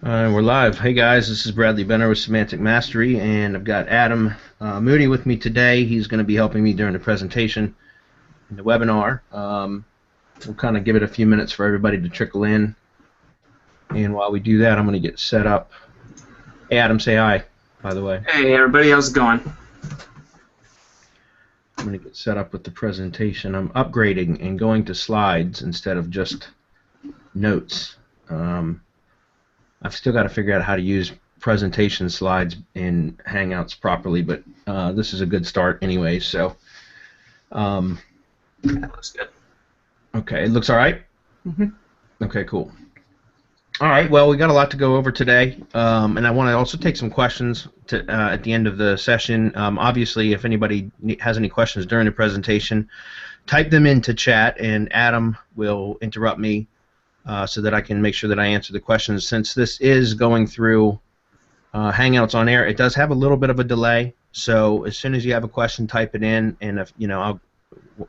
We're live. Hey guys, this is Bradley Benner with Semantic Mastery, and I've got Adam Moody with me today. He's going to be helping me during the presentation in the webinar. We'll kind of give it a few minutes for everybody to trickle in, and while we do that, I'm going to get set up. Hey Adam, say hi, by the way. Hey everybody, how's it going? I'm going to get set up with the presentation. I'm upgrading and going to slides instead of just notes. I've still got to figure out how to use presentation slides in Hangouts properly, but this is a good start anyway. So, That looks good. okay, it looks all right? Okay, cool. All right, well, we got a lot to go over today, and I want to also take some questions at the end of the session. Obviously, if anybody has any questions during the presentation, type them into chat, and Adam will interrupt me so that I can make sure that I answer the questions. Since this is going through Hangouts on air, it does have a little bit of a delay. So as soon as you have a question, type it in, and if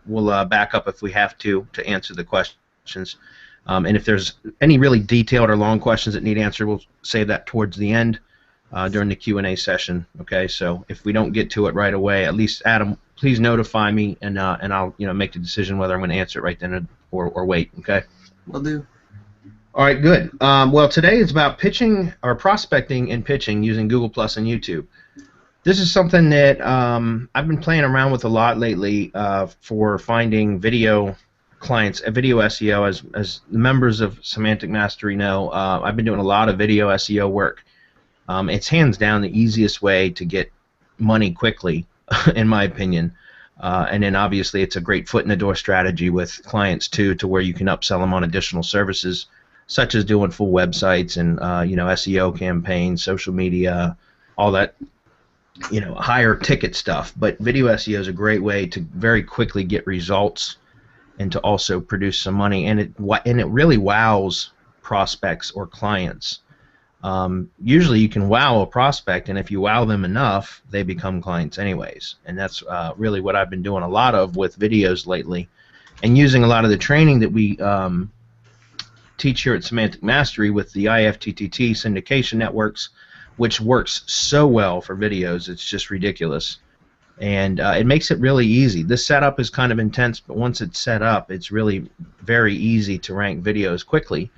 we'll back up if we have to answer the questions. And if there's any really detailed or long questions that need answered, we'll save that towards the end during the Q&A session. Okay, so if we don't get to it right away, at least Adam, please notify me, and I'll make the decision whether I'm going to answer it right then or wait. Okay. Will do. All right, good. Well, today is about pitching or prospecting and pitching using Google Plus and YouTube. This is something that I've been playing around with a lot lately for finding video clients, video SEO. As the members of Semantic Mastery know, I've been doing a lot of video SEO work. It's hands down the easiest way to get money quickly, in my opinion. And then obviously it's a great foot in the door strategy with clients too, to where you can upsell them on additional services, such as doing full websites and SEO campaigns, social media, all that higher ticket stuff. But video SEO is a great way to very quickly get results and to also produce some money, and it really wows prospects or clients. Usually you can wow a prospect, and if you wow them enough, they become clients anyways. And that's really what I've been doing a lot of with videos lately, and using a lot of the training that we teach here at Semantic Mastery with the IFTTT syndication networks, which works so well for videos. It's just ridiculous. And it makes it really easy. This setup is kind of intense, but once it's set up, it's really very easy to rank videos quickly.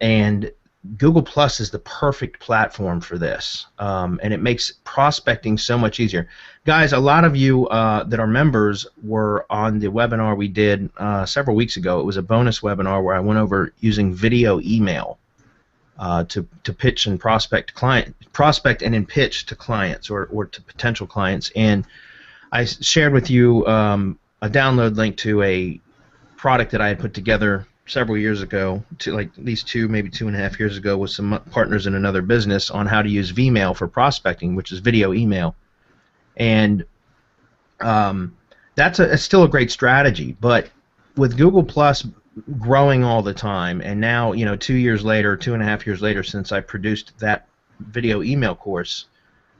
And Google Plus is the perfect platform for this, and it makes prospecting so much easier. Guys, a lot of you that are members were on the webinar we did several weeks ago. It was a bonus webinar where I went over using video email to pitch and prospect and then pitch to clients or to potential clients. And I shared with you a download link to a product that I had put together several years ago, like at least maybe 2.5 years ago, with some partners in another business on how to use Vmail for prospecting, which is video email. And it's still a great strategy. But with Google Plus growing all the time, and now 2.5 years later since I produced that video email course,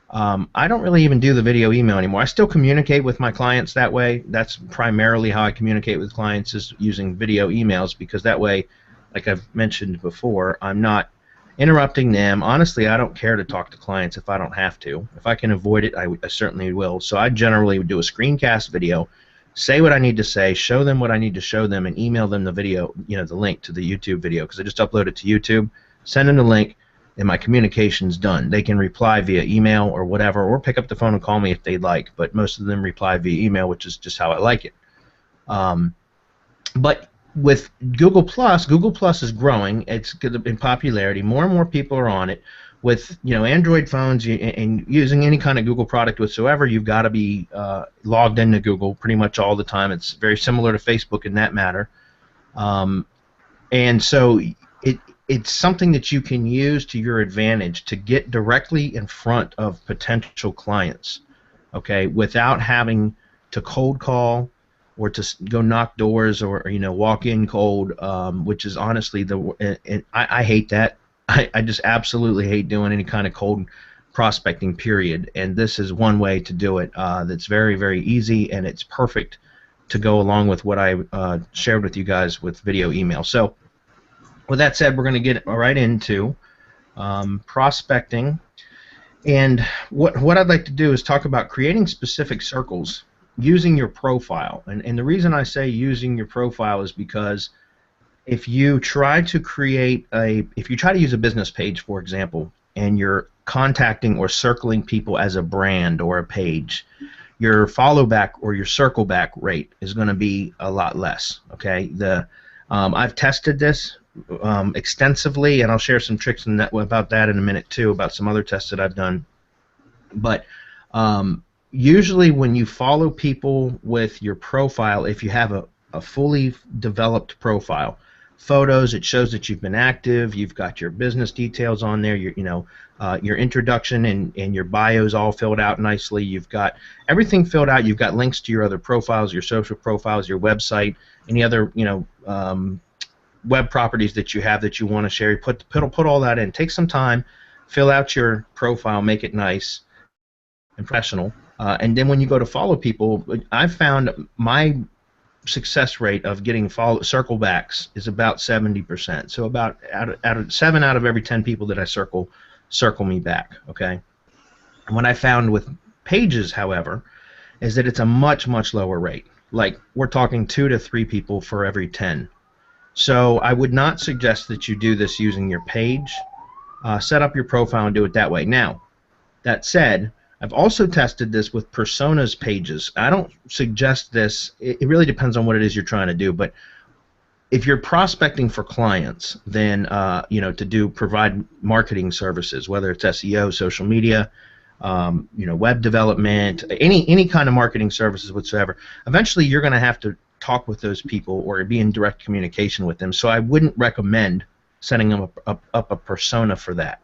I don't really even do the video email anymore. I still communicate with my clients that way. That's primarily how I communicate with clients, is using video emails, because that way, like I've mentioned before, I'm not interrupting them. Honestly, I don't care to talk to clients if I don't have to. If I can avoid it, I certainly will. So I generally do a screencast video, say what I need to say, show them what I need to show them, and email them the video, the link to the YouTube video, because I just upload it to YouTube, send them the link, and my communication's done. They can reply via email or whatever, or pick up the phone and call me if they'd like, but most of them reply via email, which is just how I like it. But with Google Plus is growing. It's in popularity. More and more people are on it. With Android phones and using any kind of Google product whatsoever, you've got to be logged into Google pretty much all the time. It's very similar to Facebook in that matter. And so it's something that you can use to your advantage to get directly in front of potential clients, okay, without having to cold call or to go knock doors or walk in cold, which is honestly I hate that. I just absolutely hate doing any kind of cold prospecting, period. And this is one way to do it that's very, very easy, and it's perfect to go along with what I shared with you guys with video email. So with that said, we're going to get right into prospecting. And what I'd like to do is talk about creating specific circles using your profile. And the reason I say using your profile is because if you try to if you try to use a business page, for example, and you're contacting or circling people as a brand or a page, your follow back or your circle back rate is going to be a lot less. Okay, I've tested this extensively, and I'll share some tricks about that in a minute too, about some other tests that I've done. But usually when you follow people with your profile, if you have a fully developed profile, photos, it shows that you've been active, you've got your business details on there, your introduction and your bios all filled out nicely, you've got everything filled out, you've got links to your other profiles, your social profiles, your website, any other web properties that you have that you want to share. Put all that in. Take some time, fill out your profile, make it nice and professional, and then when you go to follow people, I've found my success rate of getting circle backs is about 70%. So about out of 7 out of every 10 people that I circle me back. Okay. And what I found with pages, however, is that it's a much lower rate. Like we're talking 2 to 3 people for every 10. So I would not suggest that you do this using your page. Set up your profile and do it that way. Now, that said, I've also tested this with personas pages. I don't suggest this. It really depends on what it is you're trying to do. But if you're prospecting for clients, then provide marketing services, whether it's SEO, social media, web development, any kind of marketing services whatsoever. Eventually, you're going to have to talk with those people or be in direct communication with them. So I wouldn't recommend setting up a persona for that.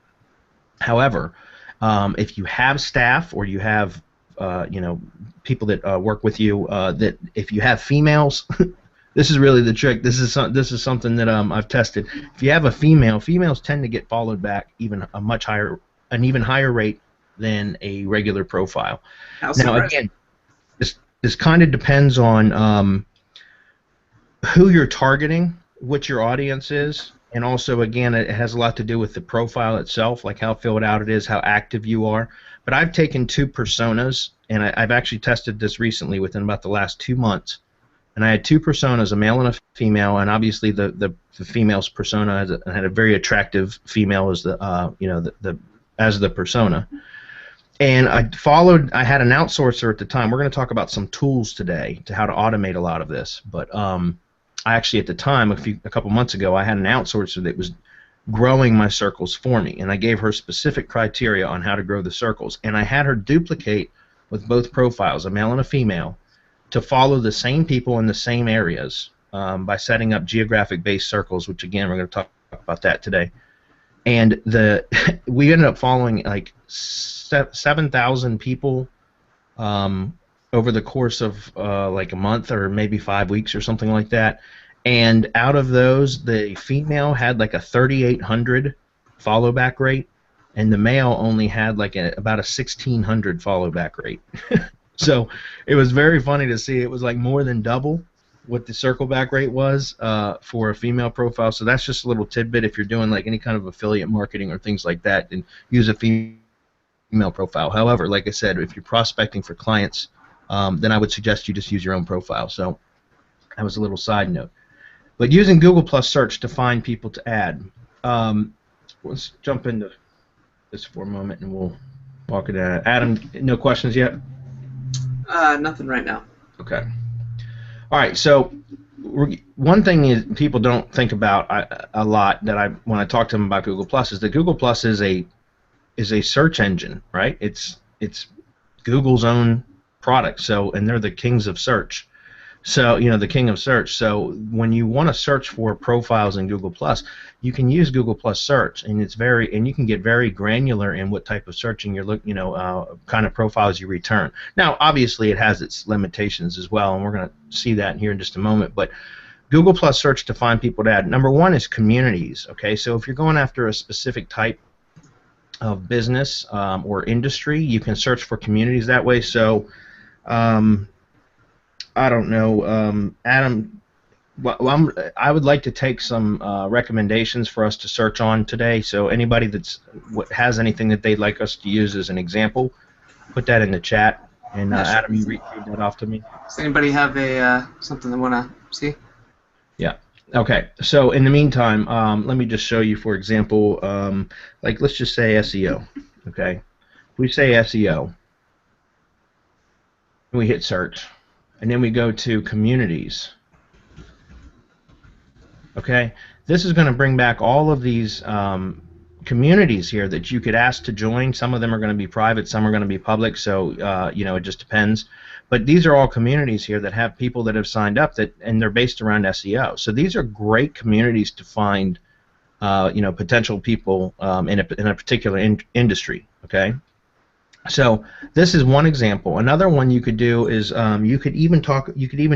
However, if you have staff or you have people that work with you, that if you have females, this is really the trick. This is something that I've tested. If you have a females tend to get followed back an even higher rate than a regular profile. Now again, this kind of depends on who you're targeting, what your audience is. And also, again, it has a lot to do with the profile itself, like how filled out it is, how active you are. But I've taken 2 personas, and I've actually tested this recently within about the last 2 months. And I had 2 personas, a male and a female, and obviously the female's persona had a very attractive female as as the persona. And I had an outsourcer at the time. We're going to talk about some tools today to how to automate a lot of this, but I actually, at the time, a couple months ago, I had an outsourcer that was growing my circles for me, and I gave her specific criteria on how to grow the circles, and I had her duplicate with both profiles, a male and a female, to follow the same people in the same areas by setting up geographic-based circles, which, again, we're going to talk about that today. And we ended up following like 7,000 people over the course of like a month or maybe 5 weeks or something like that. And out of those, the female had like a 3,800 follow back rate, and the male only had like about a 1,600 follow back rate. So it was very funny to see. It was like more than double what the circle back rate was for a female profile. So that's just a little tidbit if you're doing like any kind of affiliate marketing or things like that, and use a female profile. However, like I said, if you're prospecting for clients, then I would suggest you just use your own profile. So that was a little side note. But using Google Plus search to find people to add. Let's jump into this for a moment and we'll walk it out. Adam, no questions yet? Nothing right now. Okay. All right. So one thing is people don't think about a lot that when I talk to them about Google Plus is that Google Plus is a search engine, right? It's Google's own product. So, and they're the kings of search. So, the king of search. So, when you want to search for profiles in Google Plus, you can use Google Plus search, and you can get very granular in what type of searching you're looking, kind of profiles you return. Now, obviously, it has its limitations as well, and we're going to see that here in just a moment. But Google Plus search to find people to add. Number one is communities. Okay, so if you're going after a specific type of business or industry, you can search for communities that way. So, I don't know, Adam, I would like to take some recommendations for us to search on today. So anybody has anything that they'd like us to use as an example, put that in the chat. And Yeah, sure. Adam, you read that off to me. Does anybody have a something they want to see? Yeah. Okay. So in the meantime, let me just show you, for example, like let's just say SEO. Okay. If we say SEO, we hit search, and then we go to communities. Okay. This is going to bring back all of these communities here that you could ask to join. Some of them are going to be private, some are going to be public. So it just depends. But these are all communities here that have people that have signed up and they're based around SEO. So these are great communities to find, potential people in a particular industry. Okay. So this is one example. Another one you could do is you could even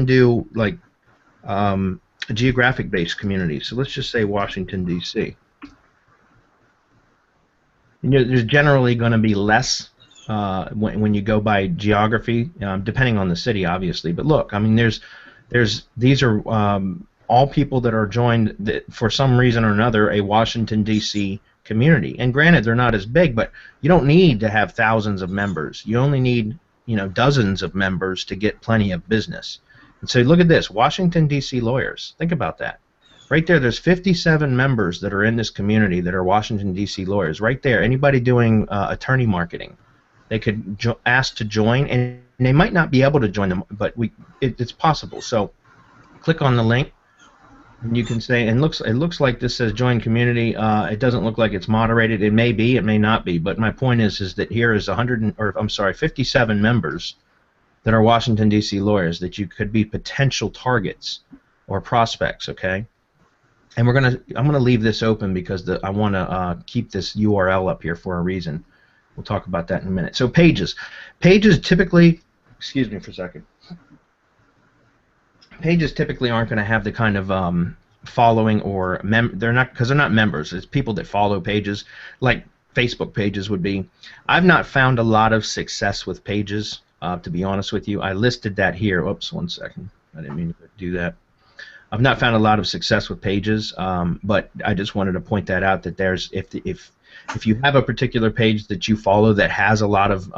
do like geographic-based communities. So let's just say Washington, D.C. There's generally going to be less when you go by geography, depending on the city, obviously. But look, I mean, these are all people that are joined that, for some reason or another, a Washington, D.C. community. And granted, they're not as big, but you don't need to have thousands of members. You only need dozens of members to get plenty of business. And so look at this, Washington, D.C. lawyers. Think about that. Right there's 57 members that are in this community that are Washington, D.C. lawyers. Right there, anybody doing attorney marketing, they could ask to join, and they might not be able to join them, but it's possible. So click on the link, and you can say, and it looks like this says join community. It doesn't look like it's moderated. It may be, it may not be, but my point is that here is 57 members that are Washington, D.C. lawyers that you could be potential targets or prospects. Okay. And I'm gonna leave this open because I want to keep this URL up here for a reason. We'll talk about that in a minute. So pages typically, excuse me for a second. Pages typically aren't going to have the kind of following or they're not members. It's people that follow pages, like Facebook pages would be. I've not found a lot of success with pages, to be honest with you. I listed that here. Oops, one second. I didn't mean to do that. I've not found a lot of success with pages, but I just wanted to point that out, that if you have a particular page that you follow that has a lot of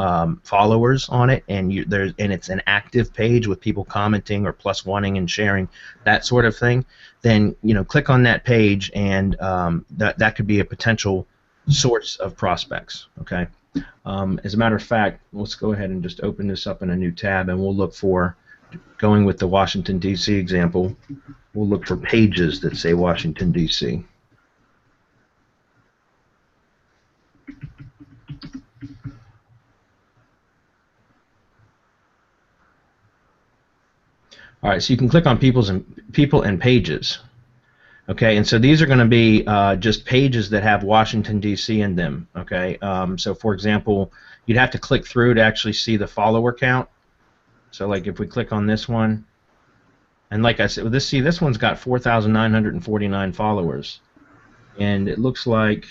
followers on it, and it's an active page with people commenting or plus wanting and sharing, that sort of thing, then click on that page, and that could be a potential source of prospects. Okay. As a matter of fact, let's go ahead and just open this up in a new tab, and we'll look for, going with the Washington, D.C. example, we'll look for pages that say Washington, D.C. All right, so you can click on people and pages. Okay, and so these are going to be just pages that have Washington, D.C. in them. Okay, so for example, you'd have to click through to actually see the follower count. So like if we click on this one, and like I said, this one's got 4,949 followers, and it looks like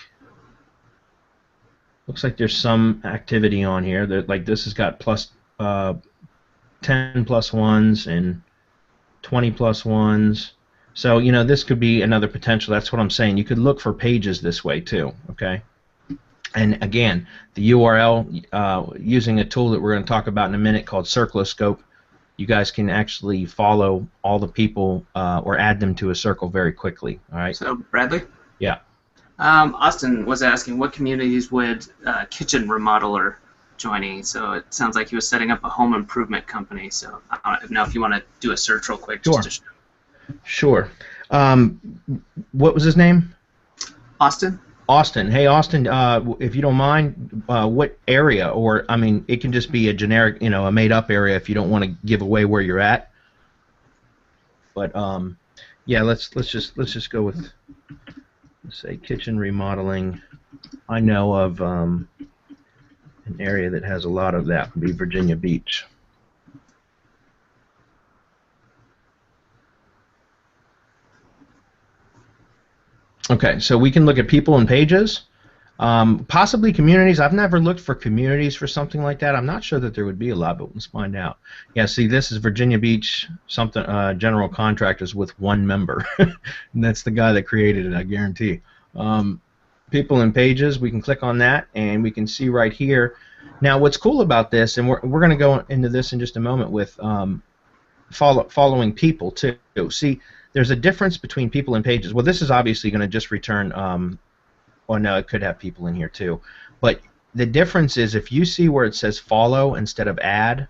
there's some activity on here. That like this has got plus 10 plus ones and 20 plus ones. So this could be another potential. That's what I'm saying. You could look for pages this way too. Okay. And again, the URL, using a tool that we're going to talk about in a minute called Circloscope, you guys can actually follow all the people or add them to a circle very quickly. All right. So Bradley? Yeah. Austin was asking what communities would kitchen remodeler joining. So it sounds like he was setting up a home improvement company. So I don't know if you want to do a search real quick. Sure. Just to Sure. What was his name? Austin. Austin. Hey, Austin, if you don't mind, what area, or I mean, it can just be a generic, a made-up area if you don't want to give away where you're at. But yeah, let's just go with, let's say, kitchen remodeling. I know of an area that has a lot of that. Would be Virginia Beach. Okay, so we can look at people and pages. Possibly communities. I've never looked for communities for something like that. I'm not sure that there would be a lot, but let's find out. Yeah, see, this is Virginia Beach something general contractors with one member, and that's the guy that created it. I guarantee. Um, People and pages. We can click on that, and we can see right here. Now, what's cool about this, and we're going to go into this in just a moment with following people too. See, there's a difference between people and pages. Well, this is obviously going to just return. Well, no, it could have people in here too. But the difference is if you see where it says follow instead of add,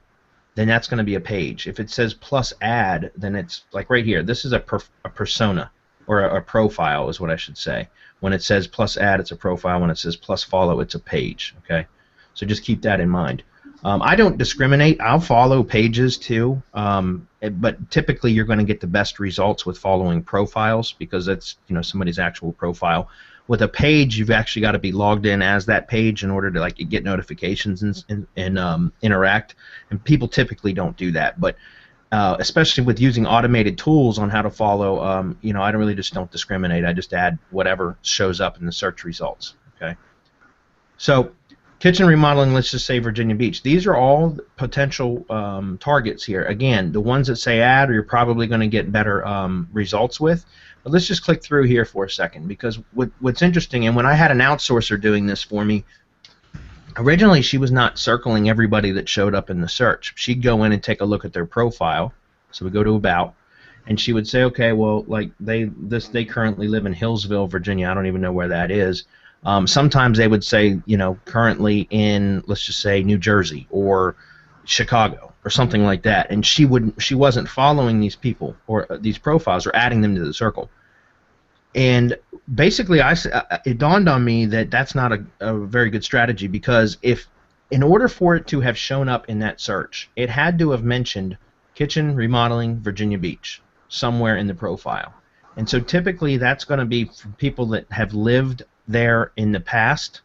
then that's going to be a page. If it says plus add, then it's like right here. This is a persona, or a profile is what I should say. When it says plus add, it's a profile. When it says plus follow, it's a page. Okay, so just keep that in mind. I don't discriminate. I'll follow pages too, but typically you're going to get the best results with following profiles because that's somebody's actual profile. With a page, you've actually got to be logged in as that page in order to like get notifications and interact. And people typically don't do that, but especially with using automated tools on how to follow, I really just don't discriminate. I just add whatever shows up in the search results. Okay. So, kitchen remodeling. Let's just say Virginia Beach. These are all potential targets here. Again, the ones that say add, you're probably going to get better results with. But let's just click through here for a second, because what's interesting, and when I had an outsourcer doing this for me, originally she was not circling everybody that showed up in the search. She'd go in and take a look at their profile. So we go to About, and she would say, okay, well, like they currently live in Hillsville, Virginia. I don't even know where that is. Sometimes they would say, currently in, let's just say, New Jersey or Chicago or something like that, and she wasn't following these people or these profiles or adding them to the circle. And basically, it dawned on me that that's not a very good strategy, because in order for it to have shown up in that search, it had to have mentioned kitchen remodeling Virginia Beach somewhere in the profile. And so typically that's going to be for people that have lived there in the past.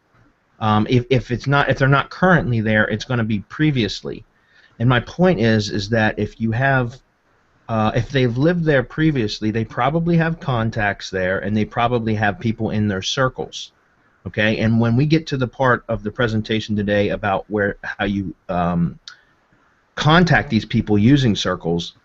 If they're not currently there, it's going to be previously. And my point is that if you have if they've lived there previously, they probably have contacts there, and they probably have people in their circles. Okay, and when we get to the part of the presentation today about how you contact these people using circles,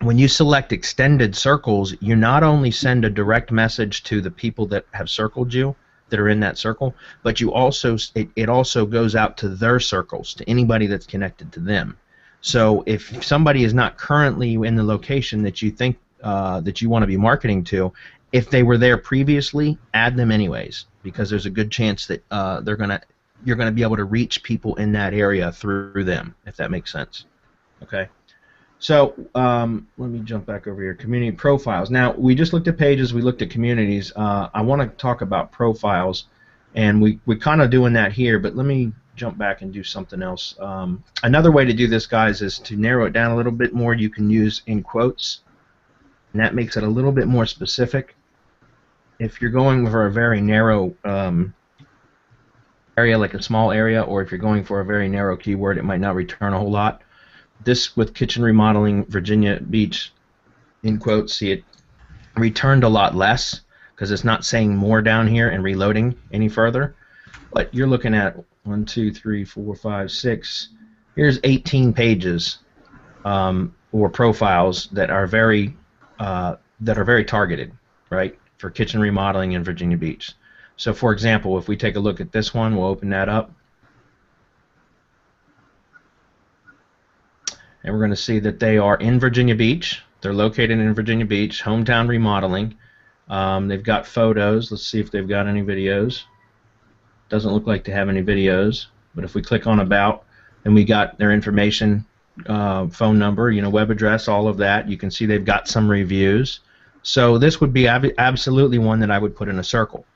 when you select extended circles, you not only send a direct message to the people that have circled you, that are in that circle, but you also it also goes out to their circles, to anybody that's connected to them. So if somebody is not currently in the location that you think that you want to be marketing to, if they were there previously, add them anyways, because there's a good chance that you're gonna be able to reach people in that area through them, if that makes sense. Okay. So let me jump back over here. Community profiles. Now, we just looked at pages. We looked at communities. I want to talk about profiles, and we're kind of doing that here, but let me jump back and do something else. Another way to do this, guys, is to narrow it down a little bit more. You can use in quotes, and that makes it a little bit more specific. If you're going for a very narrow area, like a small area, or if you're going for a very narrow keyword, it might not return a whole lot. This with kitchen remodeling Virginia Beach, in quotes, see, it returned a lot less because it's not saying more down here and reloading any further. But you're looking at 1, 2, 3, 4, 5, 6. Here's 18 pages or profiles that are very targeted, right, for kitchen remodeling in Virginia Beach. So, for example, if we take a look at this one, we'll open that up. And we're going to see that they are in Virginia Beach. They're located in Virginia Beach, hometown remodeling. They've got photos. Let's see if they've got any videos. Doesn't look like they have any videos. But if we click on About, then we got their information, phone number, web address, all of that. You can see they've got some reviews. So this would be absolutely one that I would put in a circle.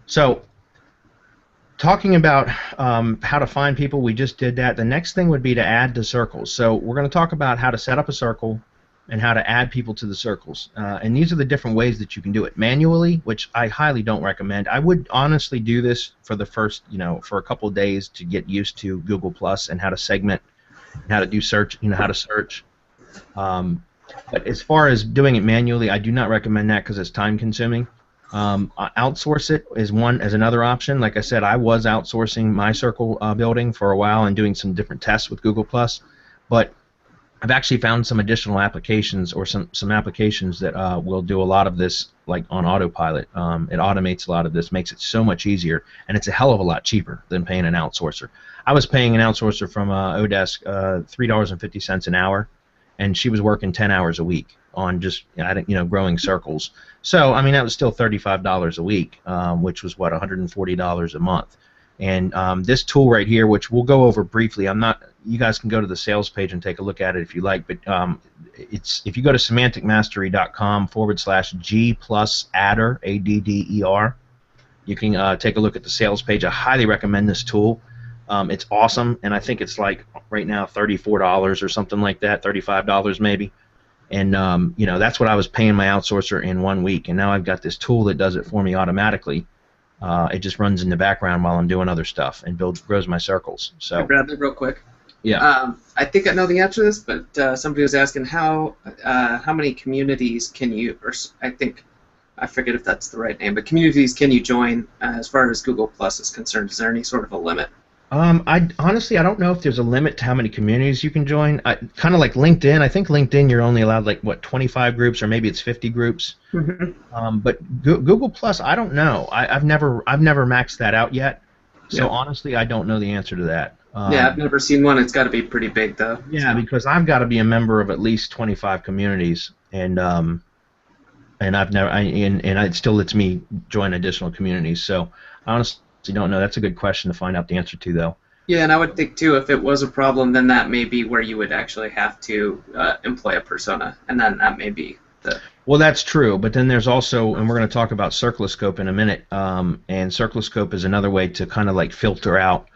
So, talking about how to find people, we just did that. The next thing would be to add to circles. So we're going to talk about how to set up a circle and how to add people to the circles. And these are the different ways that you can do it. Manually, which I highly don't recommend. I would honestly do this for the first, for a couple of days to get used to Google Plus and how to segment, and how to do search, how to search. But as far as doing it manually, I do not recommend that because it's time consuming. Outsource it is another option. Like I said, I was outsourcing my circle building for a while and doing some different tests with Google Plus, but I've actually found some additional applications or some applications that will do a lot of this, like on Autopilot. It automates a lot of this, makes it so much easier, and it's a hell of a lot cheaper than paying an outsourcer. I was paying an outsourcer from Odesk $3.50 an hour, and she was working 10 hours a week on just growing circles. So I mean that was still $35 a week, which was what, $140 a month. And this tool right here, which we'll go over briefly, you guys can go to the sales page and take a look at it if you like, but if you go to semanticmastery.com/G+adder, ADDER, you can take a look at the sales page. I highly recommend this tool. It's awesome, and I think it's like right now $34 or something like that, $35 maybe. And that's what I was paying my outsourcer in 1 week, and now I've got this tool that does it for me automatically. It just runs in the background while I'm doing other stuff and grows my circles. So. Hey, Bradley, real quick. Yeah. I think I know the answer to this, but somebody was asking how many communities can you, or I forget if that's the right name, but communities can you join as far as Google Plus is concerned? Is there any sort of a limit? I honestly don't know if there's a limit to how many communities you can join. Kind of like LinkedIn. I think LinkedIn you're only allowed 25 groups, or maybe it's 50 groups. Mm-hmm. But Google Plus, I don't know. I've never maxed that out yet. So honestly, I don't know the answer to that. Yeah, I've never seen one. It's got to be pretty big though. Yeah, because I've got to be a member of at least 25 communities, and I've never, and it still lets me join additional communities. So honestly, don't know. That's a good question to find out the answer to, though. Yeah, and I would think too, if it was a problem, then that may be where you would actually have to employ a persona, and then that may be the. Well, that's true, but then there's also, and we're going to talk about Circuloscope in a minute, and Circuloscope is another way to kind of filter out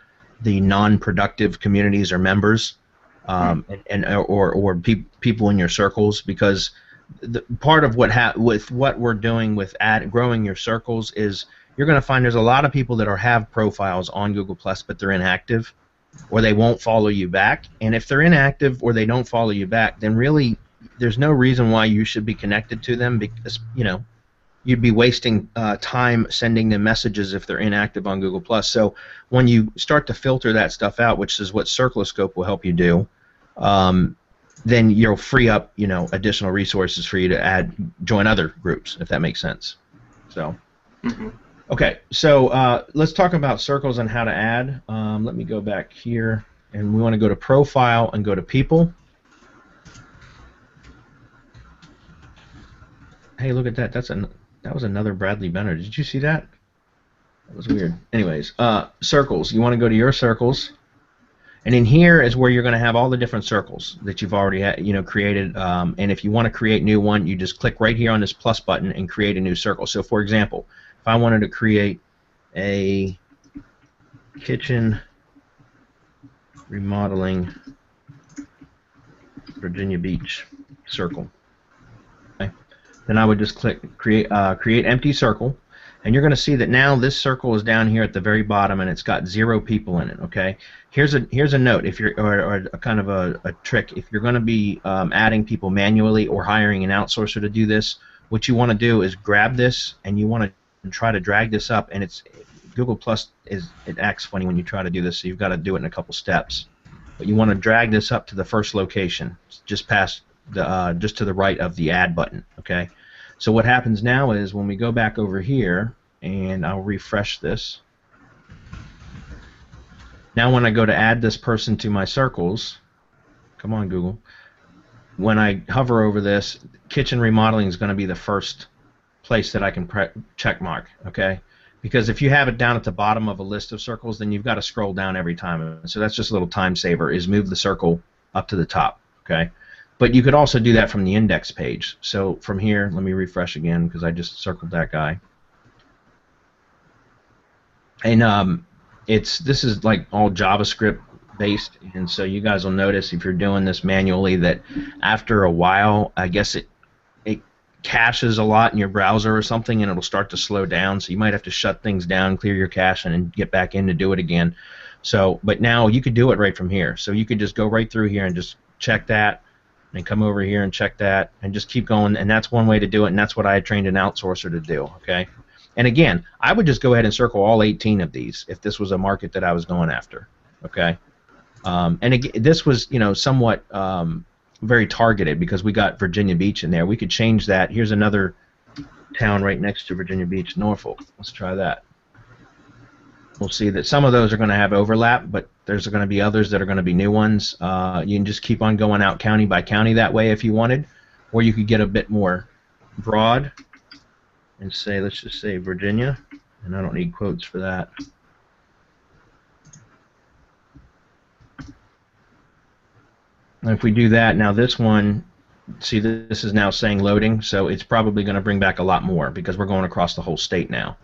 the non-productive communities or members, or people in your circles, because the part of with what we're doing with growing your circles is you're going to find there's a lot of people that have profiles on Google Plus, but they're inactive, or they won't follow you back. And if they're inactive or they don't follow you back, then really there's no reason why you should be connected to them, because you'd be wasting time sending them messages if they're inactive on Google Plus. So when you start to filter that stuff out, which is what Circuloscope will help you do, then you'll free up additional resources for you to join other groups, if that makes sense. So. Mm-hmm. Okay, so let's talk about circles and how to add. Let me go back here, and we want to go to Profile and go to People. Hey, look at that. That was another Bradley Benner. Did you see that? That was weird. Anyways, circles. You want to go to your circles, and in here is where you're going to have all the different circles that you've already created. And if you want to create new one, you just click right here on this plus button and create a new circle. So, for example, if I wanted to create a kitchen remodeling Virginia Beach circle, okay, then I would just click create empty circle, and you're going to see that now this circle is down here at the very bottom, and it's got 0 people in it. Okay, here's a note, if you're or a kind of a trick. If you're going to be adding people manually or hiring an outsourcer to do this, what you want to do is grab this, and you want to try to drag this up, and Google Plus it acts funny when you try to do this, so you've got to do it in a couple steps. But you want to drag this up to the first location, just past just to the right of the add button. Okay. So what happens now is when we go back over here, and I'll refresh this. Now when I go to add this person to my circles, come on Google. When I hover over this, kitchen remodeling is going to be the first place that I can check mark, okay? Because if you have it down at the bottom of a list of circles, then you've got to scroll down every time. So that's just a little time saver, is move the circle up to the top, okay? But you could also do that from the index page. So from here, let me refresh again because I just circled that guy. And this is like all JavaScript based, and so you guys will notice if you're doing this manually that after a while, I guess it caches a lot in your browser or something, and it'll start to slow down. So you might have to shut things down, clear your cache, and then get back in to do it again. So, but now you could do it right from here. So you could just go right through here and just check that, and come over here and check that, and just keep going. And that's one way to do it, and that's what I had trained an outsourcer to do. Okay. And again, I would just go ahead and circle all 18 of these if this was a market that I was going after. Okay. And again, this was, somewhat very targeted because we got Virginia Beach in there. We could change that. Here's another town right next to Virginia Beach, Norfolk. Let's try that. We'll see that some of those are going to have overlap, but there's going to be others that are going to be new ones. You can just keep on going out county by county that way if you wanted, or you could get a bit more broad and say, let's just say Virginia, and I don't need quotes for that. And if we do that, now this one, see, this is now saying loading, so it's probably going to bring back a lot more because we're going across the whole state now.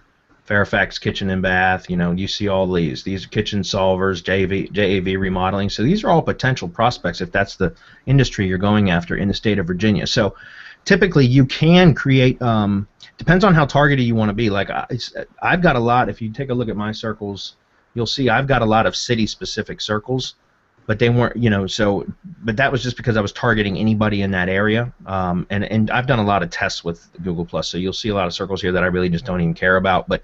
Fairfax Kitchen and Bath, you see all these. These are kitchen solvers, JAV remodeling. So these are all potential prospects if that's the industry you're going after in the state of Virginia. So typically you can create, depends on how targeted you want to be. Like I've got a lot, if you take a look at my circles, you'll see I've got a lot of city-specific circles, but they weren't, but that was just because I was targeting anybody in that area. And I've done a lot of tests with Google+, so you'll see a lot of circles here that I really just don't even care about. But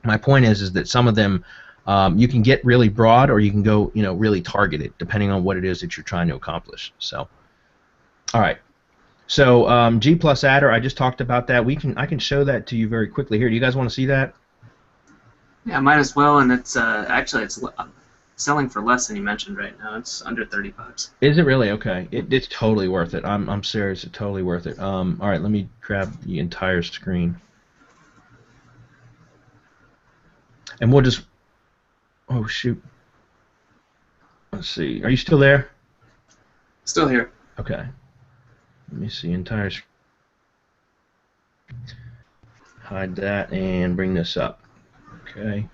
my point is that some of them you can get really broad, or you can go really targeted depending on what it is that you're trying to accomplish. So, all right. So G+ Adder, I just talked about that. I can show that to you very quickly here. Do you guys want to see that? Yeah, might as well. And it's actually it's selling for less than you mentioned right now. It's under $30. Is it really? Okay. It's totally worth it. I'm serious. It's totally worth it. All right. Let me grab the entire screen. And we'll just, oh shoot. Let's see. Are you still there? Still here. Okay. Let me see. Entire screen. Hide that and bring this up. Okay.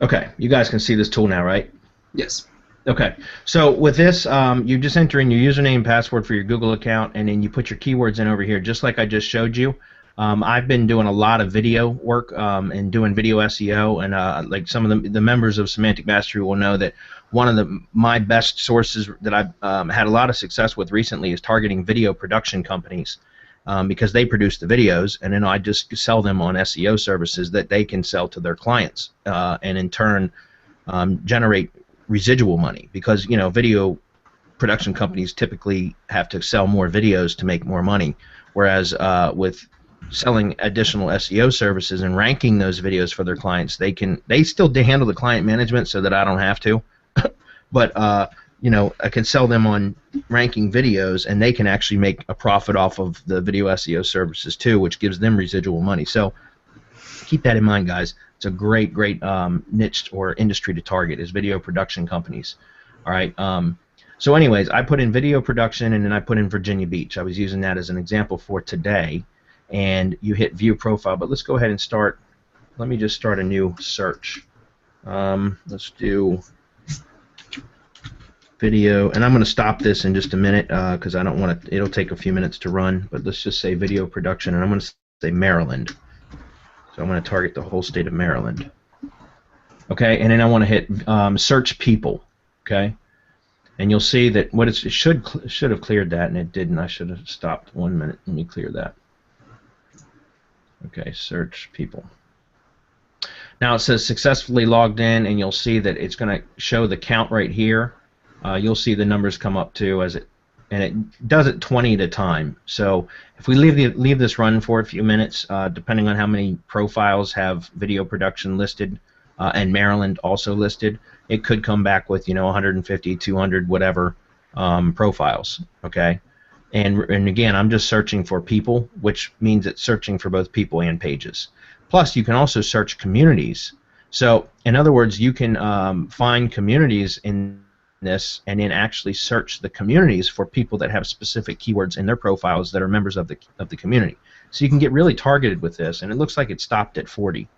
Okay. You guys can see this tool now, right? Yes. Okay, so with this, you just enter in your username and password for your Google account, and then you put your keywords in over here, just like I just showed you. I've been doing a lot of video work and doing video SEO, and like some of the members of Semantic Mastery will know that one of my best sources that I've had a lot of success with recently is targeting video production companies because they produce the videos, and then I just sell them on SEO services that they can sell to their clients, and in turn generate residual money, because video production companies typically have to sell more videos to make more money, whereas with selling additional SEO services and ranking those videos for their clients, they still handle the client management so that I don't have to, but I can sell them on ranking videos, and they can actually make a profit off of the video SEO services too, which gives them residual money. So keep that in mind, guys. It's a great niche or industry to target is video production companies. All right. So anyways, I put in video production, and then I put in Virginia Beach. I was using that as an example for today. And you hit view profile. But let's go ahead and start. Let me just start a new search. Let's do video. And I'm going to stop this in just a minute because I don't want to. It'll take a few minutes to run. But let's just say video production. And I'm going to say Maryland. So I'm going to target the whole state of Maryland. Okay, and then I want to hit search people. Okay, and you'll see that what it should have cleared that, and it didn't. I should have stopped 1 minute. Let me clear that. Okay, search people. Now it says successfully logged in, and you'll see that it's going to show the count right here. You'll see the numbers come up too as it. And it does it 20 at a time. So if we leave this run for a few minutes, depending on how many profiles have video production listed and Maryland also listed, it could come back with 150, 200, whatever profiles. Okay, and again, I'm just searching for people, which means it's searching for both people and pages. Plus, you can also search communities. So in other words, you can find communities in this and then actually search the communities for people that have specific keywords in their profiles that are members of the community. So you can get really targeted with this, and it looks like it stopped at 40.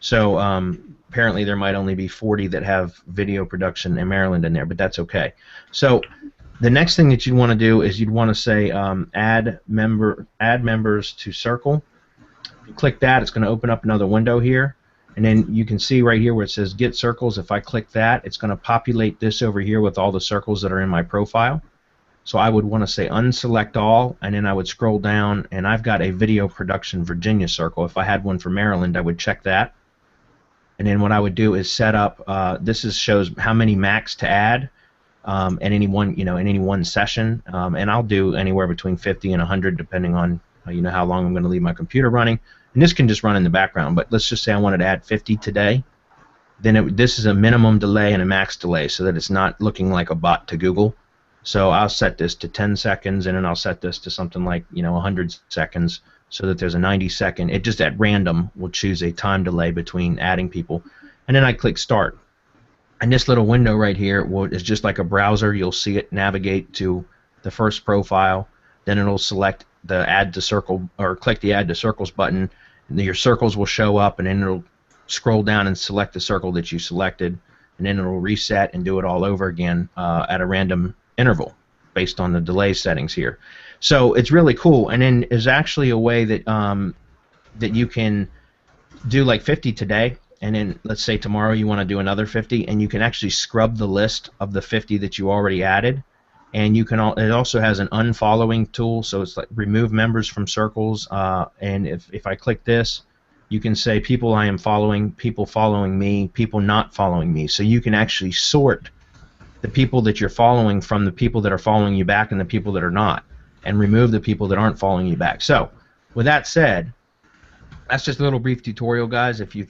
So apparently there might only be 40 that have video production in Maryland in there, but that's okay. So the next thing that you'd want to do is you'd want to say add members to circle. If you click that, it's going to open up another window here, And then you can see right here where it says Get Circles. If I click that, it's going to populate this over here with all the circles that are in my profile. So I would want to say unselect all, and then I would scroll down, and I've got a video production Virginia circle. If I had one for Maryland, I would check that. And then what I would do is set up, shows how many max to add in any one, in any one session. And I'll do anywhere between 50 and 100 depending on, how long I'm going to leave my computer running. And this can just run in the background, but let's just say I wanted to add 50 today. Then this is a minimum delay and a max delay so that it's not looking like a bot to Google. So I'll set this to 10 seconds, and then I'll set this to something like 100 seconds so that there's a 90-second. It just at random will choose a time delay between adding people. And then I click Start. And this little window right here is just like a browser. You'll see it navigate to the first profile. Then it'll select the Add to Circle, or click the Add to Circles button. And your circles will show up, and then it'll scroll down and select the circle that you selected. And then it'll reset and do it all over again at a random interval based on the delay settings here. So it's really cool. And then there's actually a way that that you can do like 50 today, and then let's say tomorrow you want to do another 50, and you can actually scrub the list of the 50 that you already added. And you can it also has an unfollowing tool, so it's like remove members from circles. And if I click this, you can say people I am following, people following me, people not following me. So you can actually sort the people that you're following from the people that are following you back and the people that are not, and remove the people that aren't following you back. So with that said, that's just a little brief tutorial, guys. If you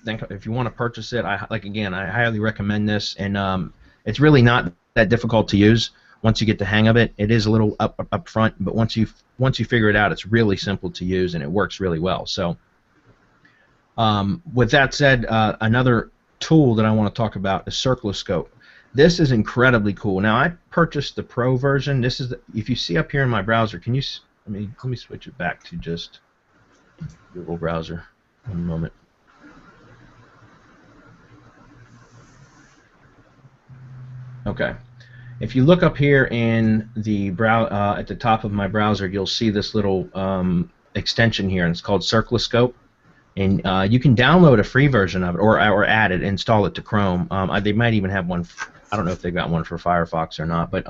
want to purchase it, I highly recommend this, and it's really not that difficult to use once you get the hang of it. It is a little up front, but once you figure it out, it's really simple to use and it works really well. So with that said, another tool that I want to talk about is Circloscope. This is incredibly cool. Now I purchased the Pro version. This is if you see up here in my browser, can you let me switch it back to just Google browser. One moment. Okay. If you look up here in the at the top of my browser, you'll see this little extension here, and it's called Circloscope. And you can download a free version of it, or add it, install it to Chrome. They might even have one. I don't know if they got one for Firefox or not, but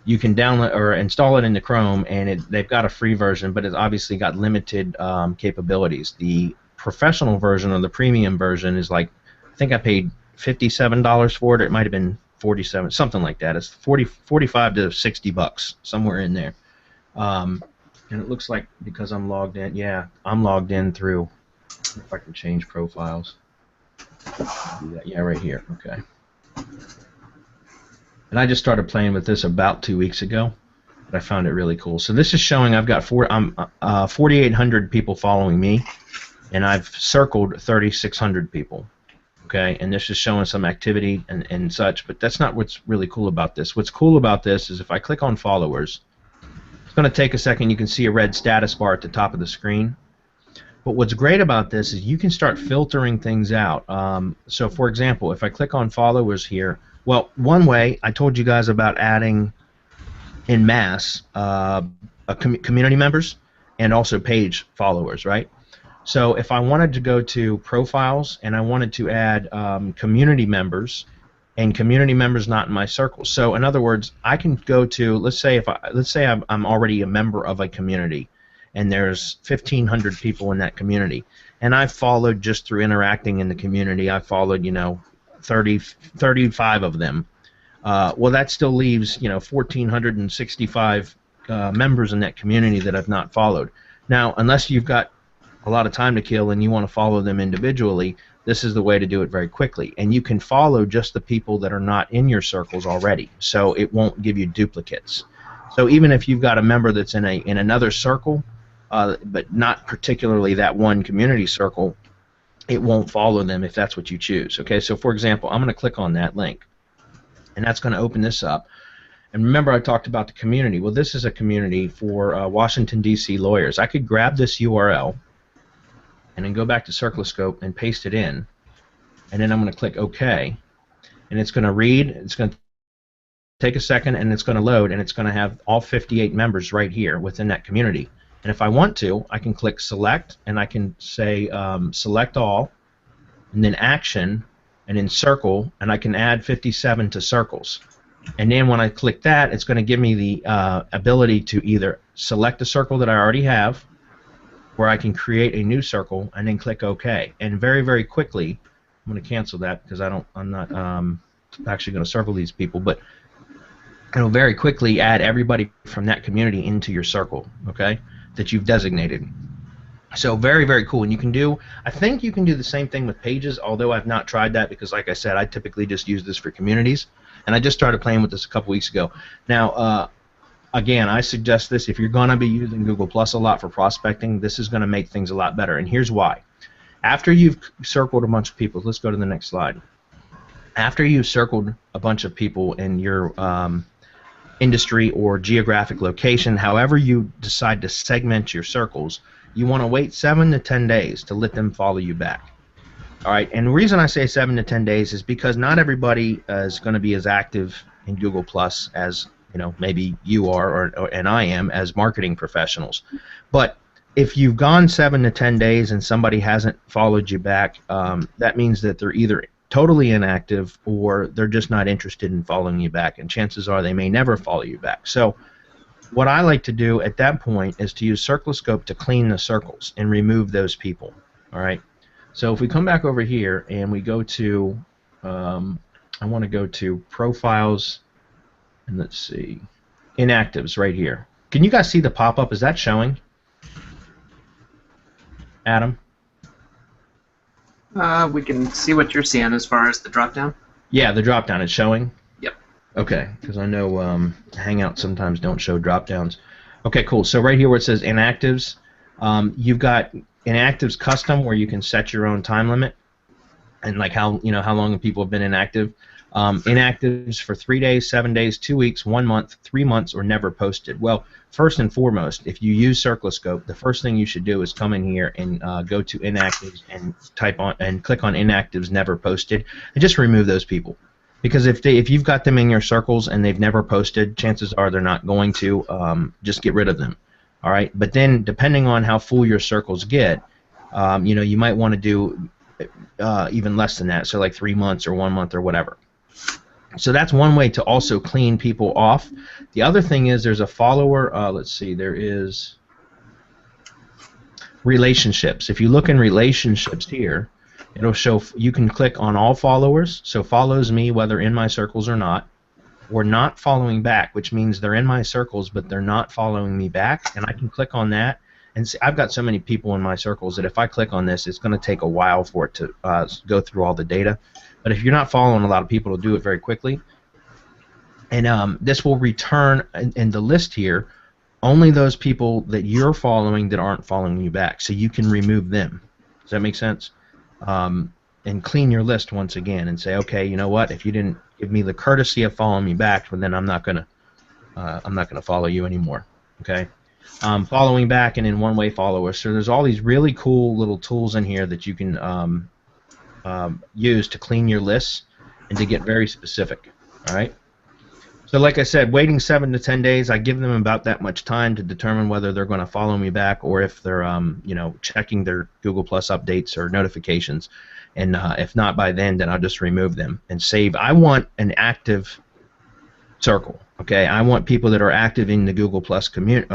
you can download or install it into Chrome, and they've got a free version, but it's obviously got limited capabilities. The professional version or the premium version is like, I think I paid $57 for it. Or it might have been 47, something like that. It's 45 to 60 bucks, somewhere in there. And it looks like because I'm logged in, yeah, I'm logged in through. If I can change profiles. Do that. Yeah, right here. Okay. And I just started playing with this about 2 weeks ago, but I found it really cool. So this is showing I've got 4,800 people following me, and I've circled 3,600 people. Okay, and this is showing some activity and such, but that's not what's really cool about this. What's cool about this is if I click on followers, it's going to take a second. You can see a red status bar at the top of the screen. But what's great about this is you can start filtering things out. So, for example, if I click on followers here, well, one way I told you guys about adding en masse community members and also page followers, right? So if I wanted to go to profiles and I wanted to add community members and community members not in my circle. So in other words, I can go to, let's say I'm already a member of a community, and there's 1,500 people in that community, and I've followed just through interacting in the community. I've followed 35 of them. Well, that still leaves 1,465 members in that community that I've not followed. Now, unless you've got a lot of time to kill and you want to follow them individually, this is the way to do it very quickly. And you can follow just the people that are not in your circles already, so it won't give you duplicates. So even if you've got a member that's in another circle, but not particularly that one community circle, it won't follow them if that's what you choose. Okay, so for example, I'm going to click on that link, and that's going to open this up. And remember, I talked about the community. Well, this is a community for Washington, D.C. lawyers. I could grab this URL and then go back to Circloscope and paste it in, and then I'm going to click OK, and it's going to read. It's going to take a second, and it's going to load, and it's going to have all 58 members right here within that community. And if I want to, I can click Select, and I can say Select All, and then action, and then circle, and I can add 57 to circles. And then when I click that, it's going to give me the ability to either select a circle that I already have, where I can create a new circle, and then click OK. And very, very quickly, I'm going to cancel that because I'm not actually going to circle these people, but it'll very quickly add everybody from that community into your circle, okay, that you've designated. So very, very cool. And you can do, I think you can do the same thing with pages, although I've not tried that because, like I said, I typically just use this for communities. And I just started playing with this a couple weeks ago. Now, again, I suggest this. If you're going to be using Google Plus a lot for prospecting, this is going to make things a lot better. And here's why. After you've circled a bunch of people, let's go to the next slide. After you've circled a bunch of people in your industry or geographic location, however you decide to segment your circles, you want to wait 7 to 10 days to let them follow you back. All right, and the reason I say 7 to 10 days is because not everybody is going to be as active in Google Plus as maybe you are and I am as marketing professionals. But if you've gone 7 to 10 days and somebody hasn't followed you back, that means that they're either totally inactive or they're just not interested in following you back, and chances are they may never follow you back. So what I like to do at that point is to use Circloscope to clean the circles and remove those people. All right. So if we come back over here and we go to, I want to go to profiles, and let's see, inactives right here. Can you guys see the pop-up? Is that showing? Adam? We can see what you're seeing as far as the drop-down. Yeah, the drop-down is showing? Yep. Okay, because I know Hangouts sometimes don't show drop-downs. Okay, cool. So right here where it says inactives, you've got inactives custom where you can set your own time limit and like how long people have been inactive. Inactives for 3 days, 7 days, 2 weeks, 1 month, 3 months, or never posted. Well, first and foremost, if you use Circloscope, the first thing you should do is come in here and go to inactives and type on and click on inactives never posted and just remove those people. Because if you've got them in your circles and they've never posted, chances are they're not going to. Just get rid of them. All right. But then, depending on how full your circles get, you might want to do even less than that. So like 3 months or 1 month or whatever. So that's one way to also clean people off. The other thing is there's a follower. Let's see. There is relationships. If you look in relationships here, it'll show you can click on all followers. So follows me whether in my circles or not. Or not following back, which means they're in my circles but they're not following me back. And I can click on that. And see, I've got so many people in my circles that if I click on this, it's going to take a while for it to go through all the data. But if you're not following a lot of people, it'll do it very quickly. And this will return in the list here only those people that you're following that aren't following you back. So you can remove them. Does that make sense? And clean your list once again and say, okay, you know what? If you didn't give me the courtesy of following me back, well, then I'm not gonna follow you anymore. Okay. Following back and in one-way followers. So there's all these really cool little tools in here that you can use to clean your lists and to get very specific. All right. So like I said, waiting 7 to 10 days, I give them about that much time to determine whether they're going to follow me back or if they're checking their Google Plus updates or notifications. And if not by then I'll just remove them and save. I want an active circle. Okay, I want people that are active in the Google Plus community,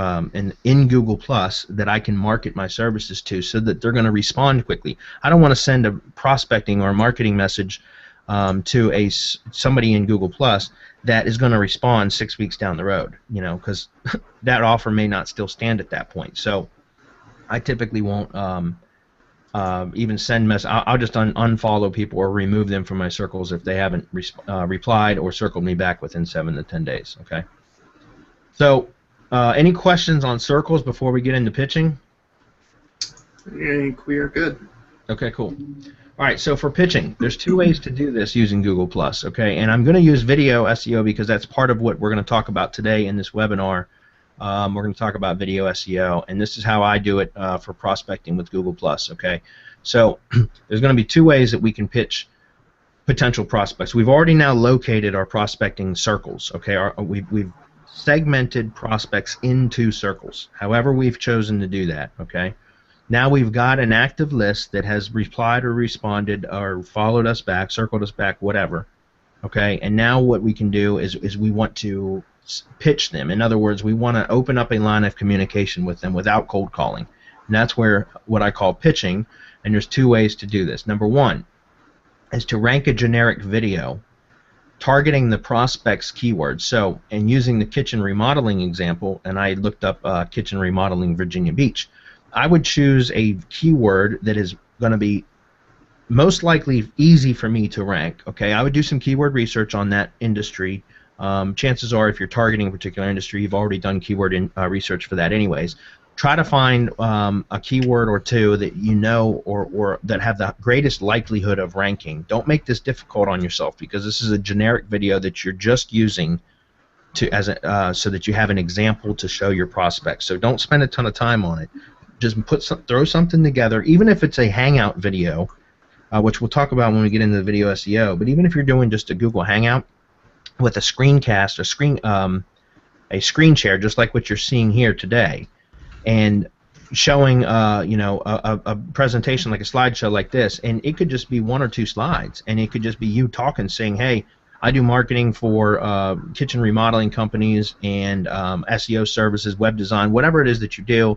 in Google Plus that I can market my services to, so that they're going to respond quickly. I don't want to send a prospecting or a marketing message to somebody in Google Plus that is going to respond 6 weeks down the road. Because that offer may not still stand at that point. So I typically won't even send messages. I'll just unfollow people or remove them from my circles if they haven't replied or circled me back within 7 to 10 days. Okay. So, any questions on circles before we get into pitching? I think we are good. Okay, cool. All right. So for pitching, there's 2 ways to do this using Google Plus. Okay, and I'm going to use video SEO because that's part of what we're going to talk about today in this webinar. We're going to talk about video SEO, and this is how I do it for prospecting with Google+. Okay, so there's going to be 2 ways that we can pitch potential prospects. We've already now located our prospecting circles. Okay, we've segmented prospects into circles. However, we've chosen to do that. Okay, Now we've got an active list that has replied or responded or followed us back, circled us back, whatever. Okay, and now what we can do is we want to pitch them. In other words, we want to open up a line of communication with them without cold calling. And that's where what I call pitching, and there's two ways to do this. Number one is to rank a generic video targeting the prospect's keywords. So, and using the kitchen remodeling example, and I looked up kitchen remodeling Virginia Beach, I would choose a keyword that is going to be most likely easy for me to rank. Okay, I would do some keyword research on that industry. Chances are, if you're targeting a particular industry, you've already done keyword research for that anyways. Try to find a keyword or two that you know or that have the greatest likelihood of ranking. Don't make this difficult on yourself, because this is a generic video that you're just using to so that you have an example to show your prospects. So don't spend a ton of time on it. Just throw something together, even if it's a Hangout video, which we'll talk about when we get into the video SEO. But even if you're doing just a Google Hangout with a screencast, a screen share, just like what you're seeing here today, and showing a presentation like a slideshow like this, and it could just be one or two slides, and it could just be you talking, saying, hey, I do marketing for kitchen remodeling companies and SEO services, web design, whatever it is that you do,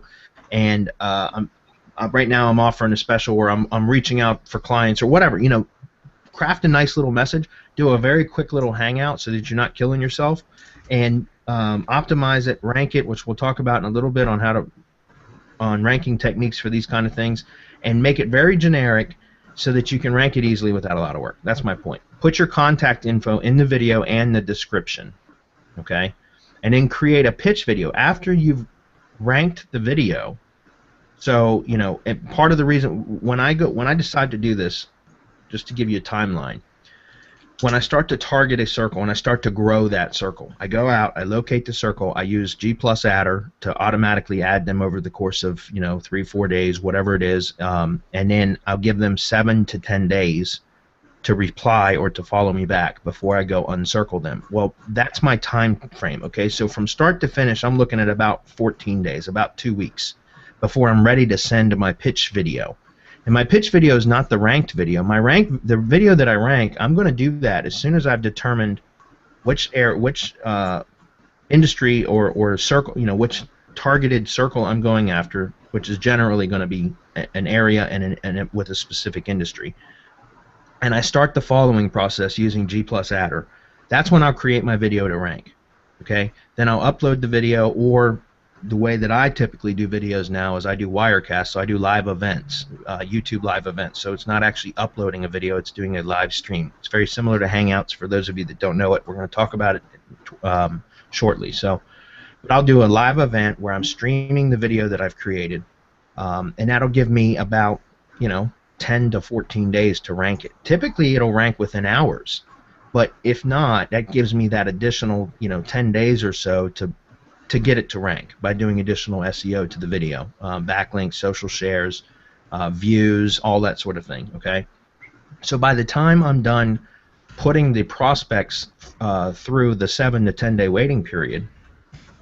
and right now I'm offering a special where I'm reaching out for clients or whatever. Craft a nice little message, do a very quick little hangout so that you're not killing yourself, and optimize it, rank it, which we'll talk about in a little bit on ranking techniques for these kind of things, and make it very generic so that you can rank it easily without a lot of work. That's my point. Put your contact info in the video and the description, okay? And then create a pitch video after you've ranked the video. So, and part of the reason when I decide to do this, just to give you a timeline, when I start to target a circle and I start to grow that circle, I go out, I locate the circle, I use G+ Adder to automatically add them over the course of 3-4 days, whatever it is, and then I'll give them 7 to 10 days to reply or to follow me back before I go uncircle them. Well, that's my time frame. Okay, so from start to finish, I'm looking at about 14 days, about 2 weeks, before I'm ready to send my pitch video. And my pitch video is not the ranked video. The video that I rank, I'm going to do that as soon as I've determined which industry or circle, which targeted circle I'm going after, which is generally going to be an area and with a specific industry. And I start the following process using G+ Adder. That's when I'll create my video to rank. Okay? Then I'll upload the video, or the way that I typically do videos now is I do Wirecast, so I do live events, YouTube live events. So it's not actually uploading a video, it's doing a live stream. It's very similar to Hangouts. For those of you that don't know it, we're going to talk about it shortly. But I'll do a live event where I'm streaming the video that I've created, and that'll give me about 10 to 14 days to rank it. Typically it'll rank within hours, but if not, that gives me that additional 10 days or so to get it to rank by doing additional SEO to the video, backlinks, social shares, views, all that sort of thing. Okay, so by the time I'm done putting the prospects through the 7 to 10 day waiting period,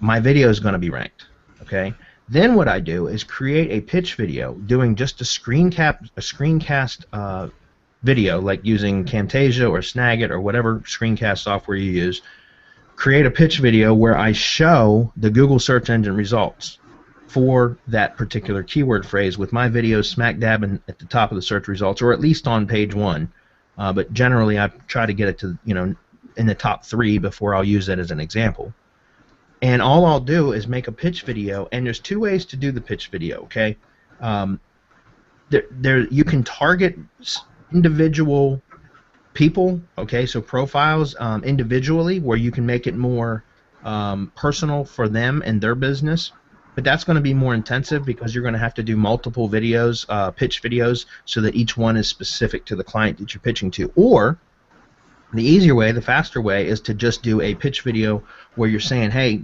my video is going to be ranked. Okay, then what I do is create a pitch video, doing just a screencast video, like using Camtasia or Snagit or whatever screencast software you use. Create a pitch video where I show the Google search engine results for that particular keyword phrase, with my videos smack dab at the top of the search results, or at least on page 1. But generally, I try to get it to in the top 3 before I'll use it as an example. And all I'll do is make a pitch video, and there's 2 ways to do the pitch video. Okay, you can target individual people, okay, so profiles individually, where you can make it more personal for them and their business, but that's going to be more intensive because you're going to have to do multiple videos, pitch videos, so that each one is specific to the client that you're pitching to. Or the easier way, the faster way, is to just do a pitch video where you're saying, hey,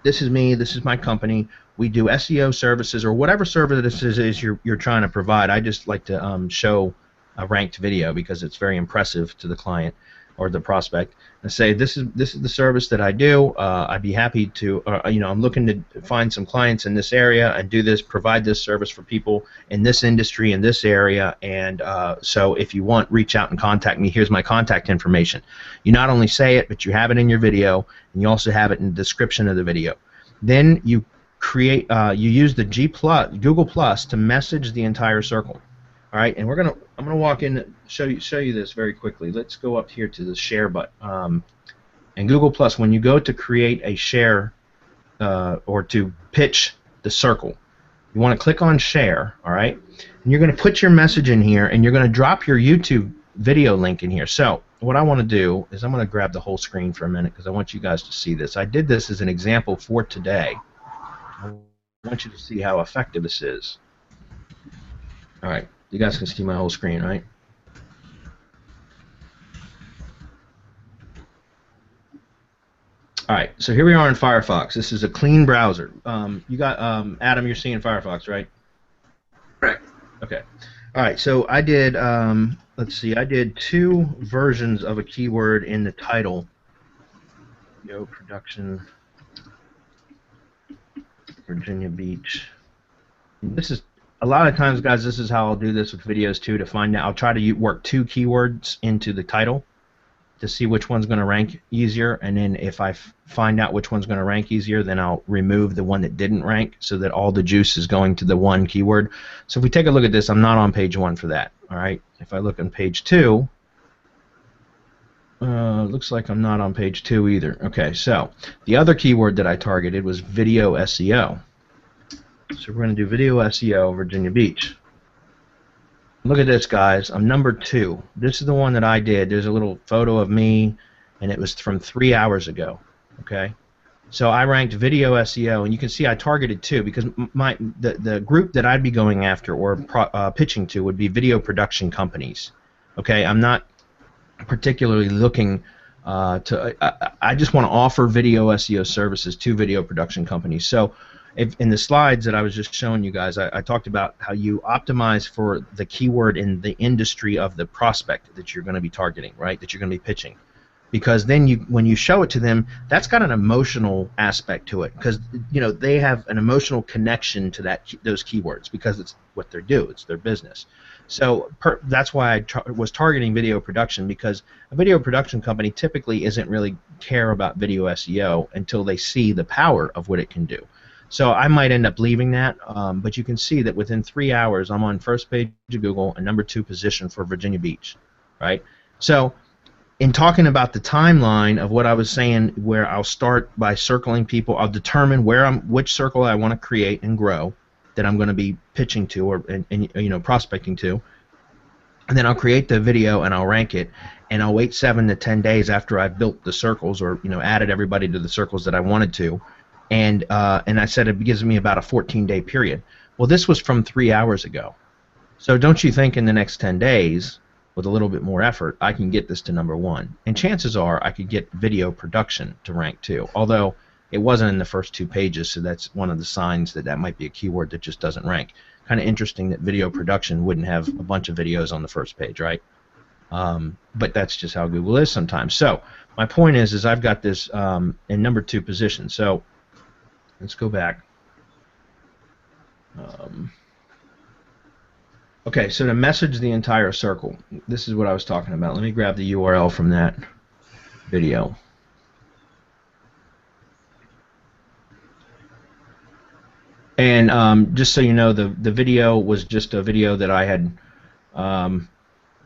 this is me, this is my company, we do SEO services, or whatever services is you're trying to provide. I just like to show a ranked video because it's very impressive to the client. or the prospect, and say, this is the service that I do. I'd be happy to, I'm looking to find some clients in this area and do this, provide this service for people in this industry, in this area, and so if you want, reach out and contact me. Here's my contact information. You not only say it, but you have it in your video, and you also have it in the description of the video. Then you create, you use the Google Plus to message the entire circle. All right, and I'm gonna walk in, show you this very quickly. Let's go up here to the share button. And Google Plus, when you go to create a share or to pitch the circle, you want to click on share. All right, and you're going to put your message in here, and you're going to drop your YouTube video link in here. So what I want to do is I'm going to grab the whole screen for a minute because I want you guys to see this. I did this as an example for today. I want you to see how effective this is. All right. You guys can see my whole screen, right? All right, so here we are in Firefox. This is a clean browser. You got Adam. You're seeing Firefox, right? Correct. Okay. All right. So I did. Let's see. I did 2 versions of a keyword in the title. Yo, production, Virginia Beach. This is. A lot of times, guys, this is how I'll do this with videos too, to find out. I'll try to work 2 keywords into the title to see which one's going to rank easier, and then if I find out which one's going to rank easier, then I'll remove the one that didn't rank so that all the juice is going to the one keyword. So if we take a look at this, I'm not on page 1 for that. All right. If I look on page 2, looks like I'm not on page 2 either. Okay, so the other keyword that I targeted was video SEO. So we're going to do video SEO Virginia Beach. Look at this, guys. I'm number 2. This is the one that I did. There's a little photo of me, and it was from 3 hours ago. Okay, so I ranked video SEO, and you can see I targeted 2 because the group that I'd be going after or pitching to would be video production companies. Okay, I'm not particularly looking I just want to offer video SEO services to video production companies. So in the slides that I was just showing you guys, I talked about how you optimize for the keyword in the industry of the prospect that you're going to be targeting, right? That you're going to be pitching, because then when you show it to them, that's got an emotional aspect to it, because they have an emotional connection to those keywords because it's what they do, it's their business. So that's why I was targeting video production, because a video production company typically isn't really care about video SEO until they see the power of what it can do. So I might end up leaving that, but you can see that within 3 hours I'm on first page of Google and number 2 position for Virginia Beach, right? So in talking about the timeline of what I was saying, where I'll start by circling people, I'll determine which circle I want to create and grow that I'm going to be pitching to or prospecting to, and then I'll create the video and I'll rank it, and I'll wait 7 to 10 days after I've built the circles or added everybody to the circles that I wanted to. And I said it gives me about a 14-day period. Well, this was from 3 hours ago. So don't you think in the next 10 days, with a little bit more effort, I can get this to number 1? And chances are I could get video production to rank 2. Although it wasn't in the first 2 pages, so that's one of the signs that might be a keyword that just doesn't rank. Kind of interesting that video production wouldn't have a bunch of videos on the first page, right? But that's just how Google is sometimes. So my point is I've got this in number 2 position. So let's go back. Okay, so to message the entire circle, this is what I was talking about. Let me grab the URL from that video. And just so you know, the video was just a video that I had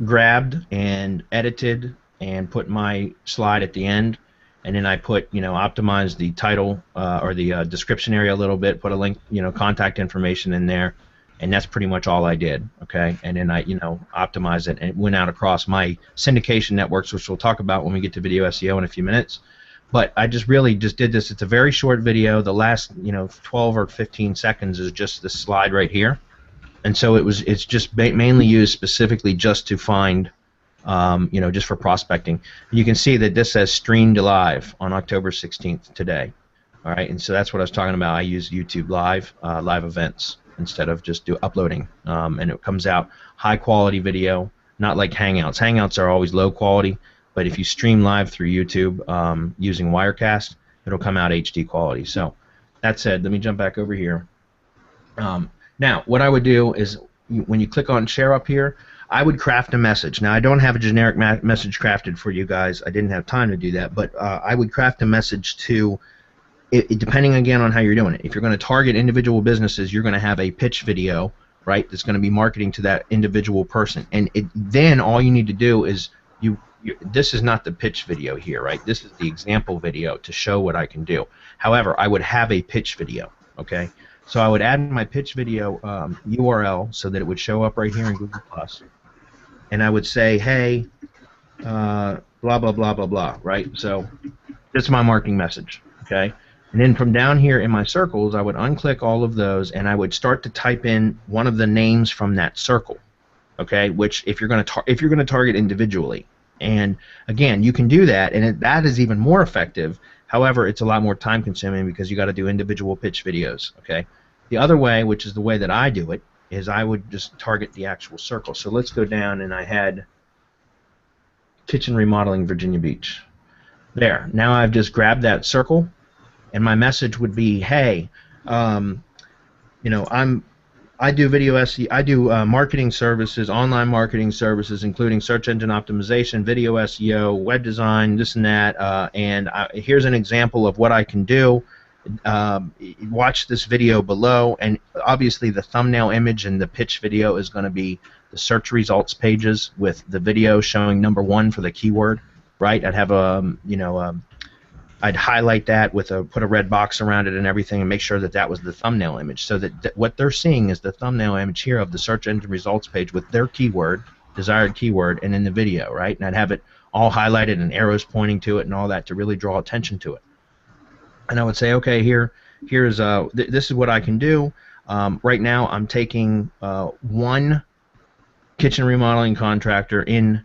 grabbed and edited and put my slide at the end. And then I put, optimize the title or the description area a little bit, put a link, contact information in there, and that's pretty much all I did, okay? And then I, optimized it, and it went out across my syndication networks, which we'll talk about when we get to video SEO in a few minutes. But I really just did this. It's a very short video. The last, 12 or 15 seconds is just this slide right here, and so it's just mainly used specifically just to find. Just for prospecting. You can see that this says streamed live on October 16th today. All right, and so that's what I was talking about. I use YouTube Live, live events, instead of just uploading. And it comes out high quality video, not like Hangouts. Hangouts are always low quality. but if you stream live through YouTube using Wirecast, it'll come out HD quality. So that said, let me jump back over here. Now, what I would do is when you click on share up here, I would craft a message. Now, I don't have a generic message crafted for you guys. I didn't have time to do that, but I would craft a message to, depending again on how you're doing it. If you're going to target individual businesses, you're going to have a pitch video, right, that's going to be marketing to that individual person. And then all you need to do is, this is not the pitch video here, right? This is the example video to show what I can do. However, I would have a pitch video, okay? So I would add my pitch video URL so that it would show up right here in Google+. And I would say, hey, blah, blah, blah, blah, blah, right? So this is my marketing message, okay? And then from down here in my circles, I would unclick all of those, and I would start to type in one of the names from that circle, okay? Which if you're going to target individually, and again, you can do that, and that is even more effective. However, it's a lot more time-consuming because you got to do individual pitch videos, okay? The other way, which is the way that I do it, is I would just target the actual circle. So let's go down, and I had kitchen remodeling Virginia Beach. There. Now I've just grabbed that circle, and my message would be, hey, you know, I do video SEO, I do marketing services, online marketing services, including search engine optimization, video SEO, web design, this and that, and here's an example of what I can do. Watch this video below, and obviously the thumbnail image in the pitch video is going to be the search results pages with the video showing #1 for the keyword, right? I'd have I'd highlight that with put a red box around it and everything, and make sure that that was the thumbnail image, so that what they're seeing is the thumbnail image here of the search engine results page with their keyword, desired keyword, and in the video, right? And I'd have it all highlighted and arrows pointing to it and all that to really draw attention to it. And I would say, okay, here's this is what I can do. Right now, I'm taking one kitchen remodeling contractor in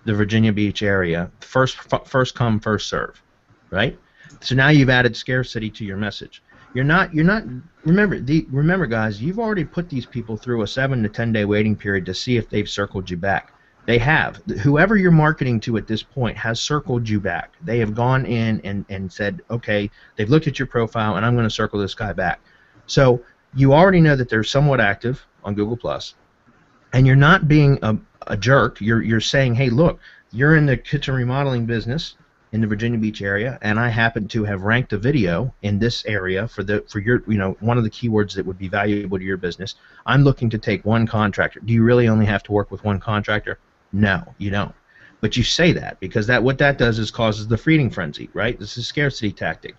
the Virginia Beach area. First come, first serve. Right? So now you've added scarcity to your message. Remember guys, you've already put these people through a 7 to 10 day waiting period to see if they've circled you back. They have. Whoever you're marketing to at this point has circled you back. They have gone in and said, okay, they've looked at your profile and I'm going to circle this guy back. So you already know that they're somewhat active on Google+, and you're not being a jerk. You're saying, hey, look, you're in the kitchen remodeling business in the Virginia Beach area, and I happen to have ranked a video in this area for your one of the keywords that would be valuable to your business. I'm looking to take one contractor. Do you really only have to work with one contractor? No, you don't. But you say that because what that does is causes the feeding frenzy, right? This is a scarcity tactic.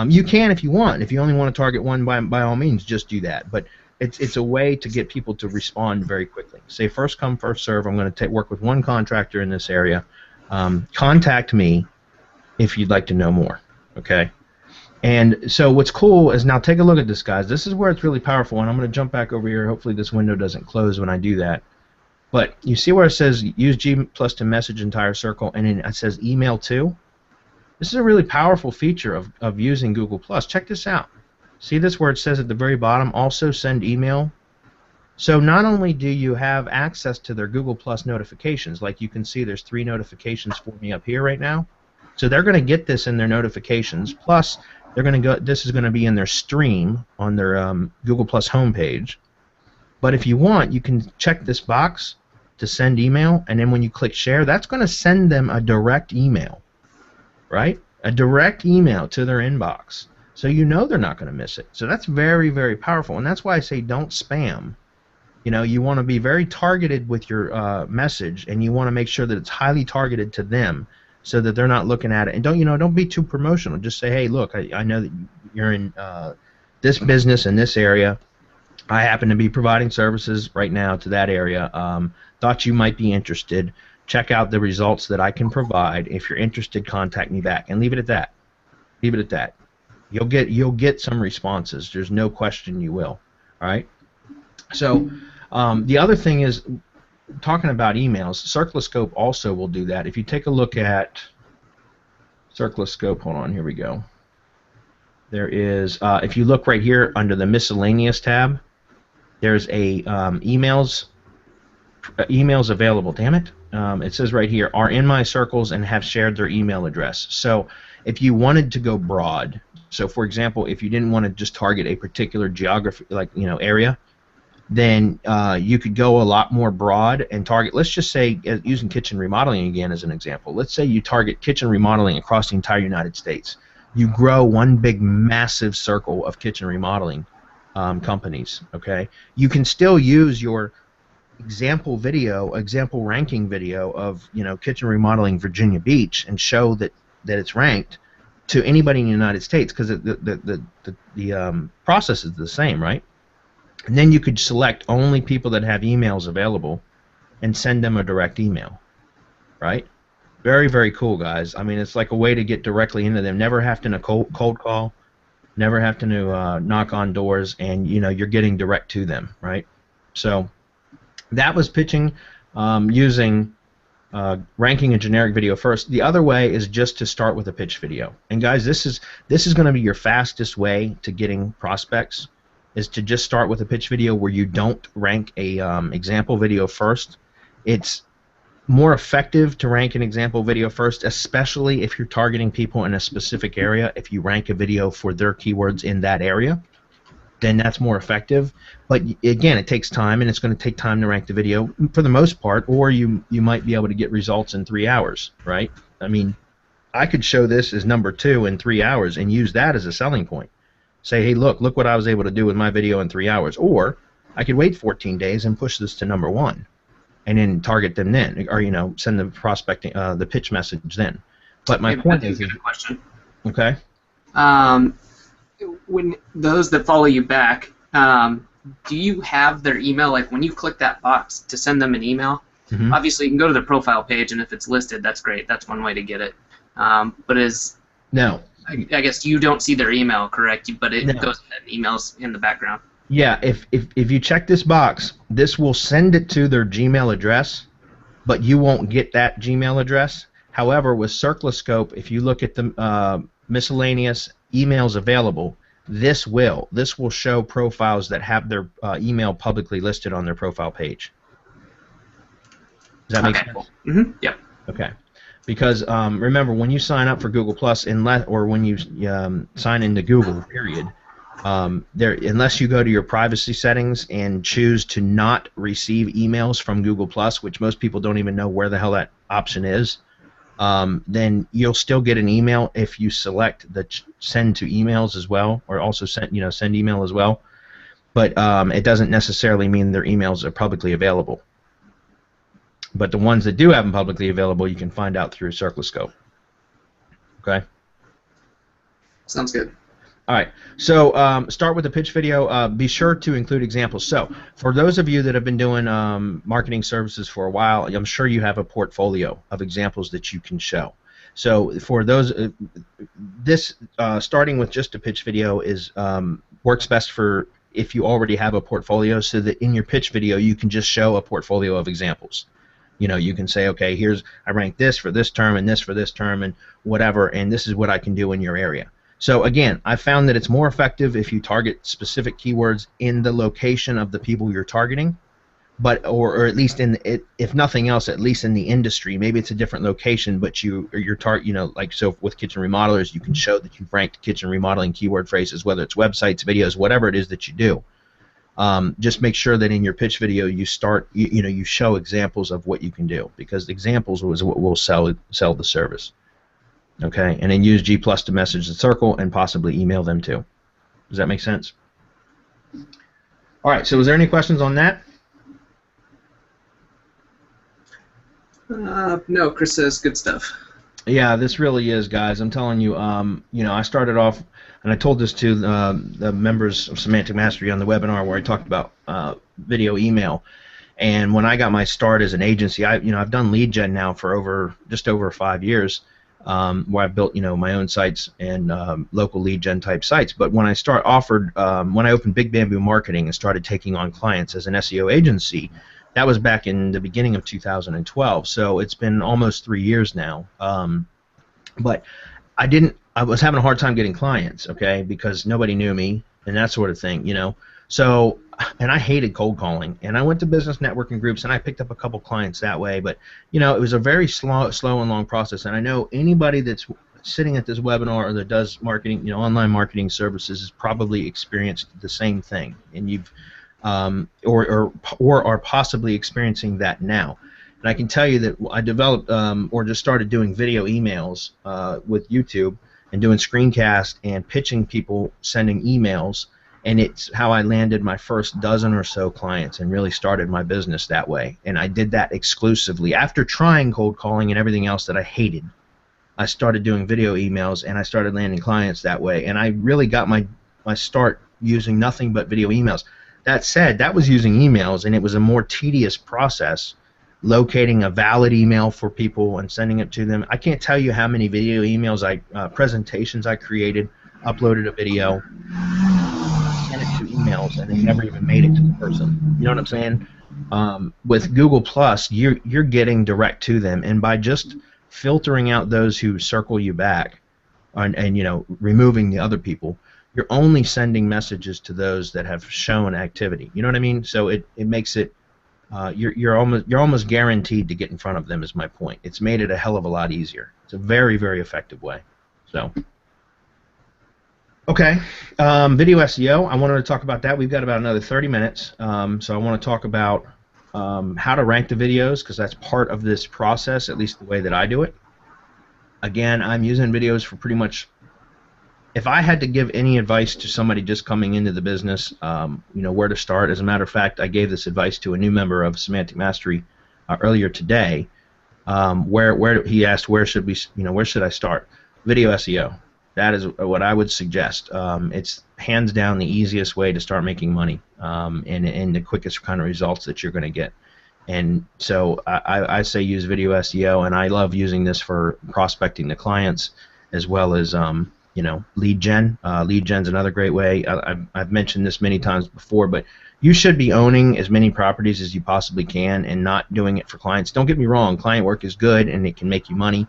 You can if you want. If you only want to target one, by all means, just do that. But it's a way to get people to respond very quickly. Say first come, first serve. I'm going to work with one contractor in this area. Contact me if you'd like to know more, okay? And so what's cool is, now take a look at this, guys. This is where it's really powerful, and I'm going to jump back over here. Hopefully this window doesn't close when I do that. But you see where it says use G+ to message entire circle, and then it says email too? This is a really powerful feature of using Google+. Check this out. See this where it says at the very bottom, also send email? So not only do you have access to their Google+ notifications, like you can see there's 3 notifications for me up here right now. So they're going to get this in their notifications. Plus, they're going to go. This is going to be in their stream on their Google+ homepage. But if you want, you can check this box to send email, and then when you click share, that's going to send them a direct email, right? A direct email to their inbox. So you know they're not going to miss it. So that's very, very powerful, and that's why I say don't spam. You know, you want to be very targeted with your message, and you want to make sure that it's highly targeted to them, so that they're not looking at it. And don't be too promotional. Just say, hey, look, I know that you're in this business in this area. I happen to be providing services right now to that area. Thought you might be interested. Check out the results that I can provide. If you're interested, contact me back. And leave it at that. Leave it at that. You'll get some responses. There's no question you will. All right. So the other thing is, talking about emails, Circuloscope also will do that. If you take a look at Circuloscope, hold on, here we go. There is, if you look right here under the miscellaneous tab, there's a emails available. Damn it! it says right here, are in my circles and have shared their email address. So if you wanted to go broad, so for example, if you didn't want to just target a particular geography, like, area, then you could go a lot more broad and target, let's just say, using kitchen remodeling again as an example, let's say you target kitchen remodeling across the entire United States. You grow one big massive circle of kitchen remodeling companies, okay? You can still use your example ranking video of, kitchen remodeling Virginia Beach and show that it's ranked to anybody in the United States, because the process is the same, right? And then you could select only people that have emails available and send them a direct email, right? Very, very cool, guys. I mean, it's like a way to get directly into them. Never have to cold call, never have to knock on doors, and you're getting direct to them, right? So that was pitching using ranking a generic video first. The other way is just to start with a pitch video. And guys, this is going to be your fastest way to getting prospects, is to just start with a pitch video where you don't rank a example video first. It's more effective to rank an example video first, especially if you're targeting people in a specific area. If you rank a video for their keywords in that area, then that's more effective. But again, it takes time, and it's going to take time to rank the video for the most part, or you might be able to get results in 3 hours, right? I mean, I could show this as number 2 in 3 hours and use that as a selling point. Say, hey, look what I was able to do with my video in 3 hours. Or I could wait 14 days and push this to number 1, and then target them then, or send the prospecting the pitch message then. But my point is, a question. Okay. When those that follow you back, do you have their email? Like when you click that box to send them an email, obviously you can go to their profile page, and if it's listed, that's great. That's one way to get it. But no. I guess you don't see their email, correct? But it goes in emails in the background. Yeah, if you check this box, this will send it to their Gmail address, but you won't get that Gmail address. However, with Circloscope, if you look at the miscellaneous emails available, this will show profiles that have their email publicly listed on their profile page. Does that make sense? Cool. Yep. Okay. Because remember, when you sign up for Google Plus, or when you sign into Google, period, unless you go to your privacy settings and choose to not receive emails from Google Plus, which most people don't even know where the hell that option is, then you'll still get an email if you select the send to emails as well, or also send email as well. But it doesn't necessarily mean their emails are publicly available. But the ones that do have them publicly available, you can find out through Circloscope. Okay? Sounds good. All right. So start with the pitch video. Be sure to include examples. So for those of you that have been doing marketing services for a while, I'm sure you have a portfolio of examples that you can show. So for those, starting with just a pitch video works best for if you already have a portfolio, so that in your pitch video you can just show a portfolio of examples. You can say, okay, I ranked this for this term and this for this term and whatever, and this is what I can do in your area. So again, I found that it's more effective if you target specific keywords in the location of the people you're targeting, or at least if nothing else, at least in the industry. Maybe it's a different location, but like so with kitchen remodelers, you can show that you've ranked kitchen remodeling keyword phrases, whether it's websites, videos, whatever it is that you do. Just make sure that in your pitch video you show examples of what you can do, because examples is what will sell the service. Okay, and then use G+ to message the circle and possibly email them too. Does that make sense? All right. So, was there any questions on that? No, Chris says good stuff. Yeah, this really is, guys. I'm telling you. I started off, and I told this to the members of Semantic Mastery on the webinar where I talked about video email. And when I got my start as an agency, I've done lead gen now for just over 5 years. Where I've built, my own sites and local lead gen type sites. But when I when I opened Big Bamboo Marketing and started taking on clients as an SEO agency, that was back in the beginning of 2012. So it's been almost 3 years now. But I was having a hard time getting clients, okay, because nobody knew me. and that sort of thing, you know. So, and I hated cold calling, and I went to business networking groups, and I picked up a couple clients that way. But you know, it was a very slow and long process. And I know anybody that's sitting at this webinar or that does marketing, you know, online marketing services, has probably experienced the same thing, and you've or are possibly experiencing that now. And I can tell you that I developed or just started doing video emails with YouTube and doing screencasts and pitching people sending emails, and it's how I landed my first dozen or so clients and really started my business that way. And I did that exclusively after trying cold calling and everything else that I hated. I started doing video emails and I started landing clients that way, and I really got my start using nothing but video emails. That said, that was using emails, and it was a more tedious process locating a valid email for people and sending it to them. I can't tell you how many video emails presentations I created, uploaded a video, sent it to emails, and they never even made it to the person. You know what I'm saying? With Google Plus, you're getting direct to them, and by just filtering out those who circle you back, and you know, removing the other people, you're only sending messages to those that have shown activity. You know what I mean? So it makes it you're almost guaranteed to get in front of them. Is my point. It's made it a hell of a lot easier. It's a very, very effective way. So. Okay, video SEO, I wanted to talk about that. We've got about another 30 minutes, so I want to talk about how to rank the videos, because that's part of this process, at least the way that I do it. Again, I'm using videos for pretty much, if I had to give any advice to somebody just coming into the business, you know, where to start. As a matter of fact, I gave this advice to a new member of Semantic Mastery earlier today, where he asked, where should I start? Video SEO. That is what I would suggest. It's hands down the easiest way to start making money, and the quickest kind of results that you're going to get. And so I say use video SEO, and I love using this for prospecting to clients as well as you know, lead gen. Lead gen's another great way. I've mentioned this many times before, but you should be owning as many properties as you possibly can and not doing it for clients. Don't get me wrong, client work is good and it can make you money.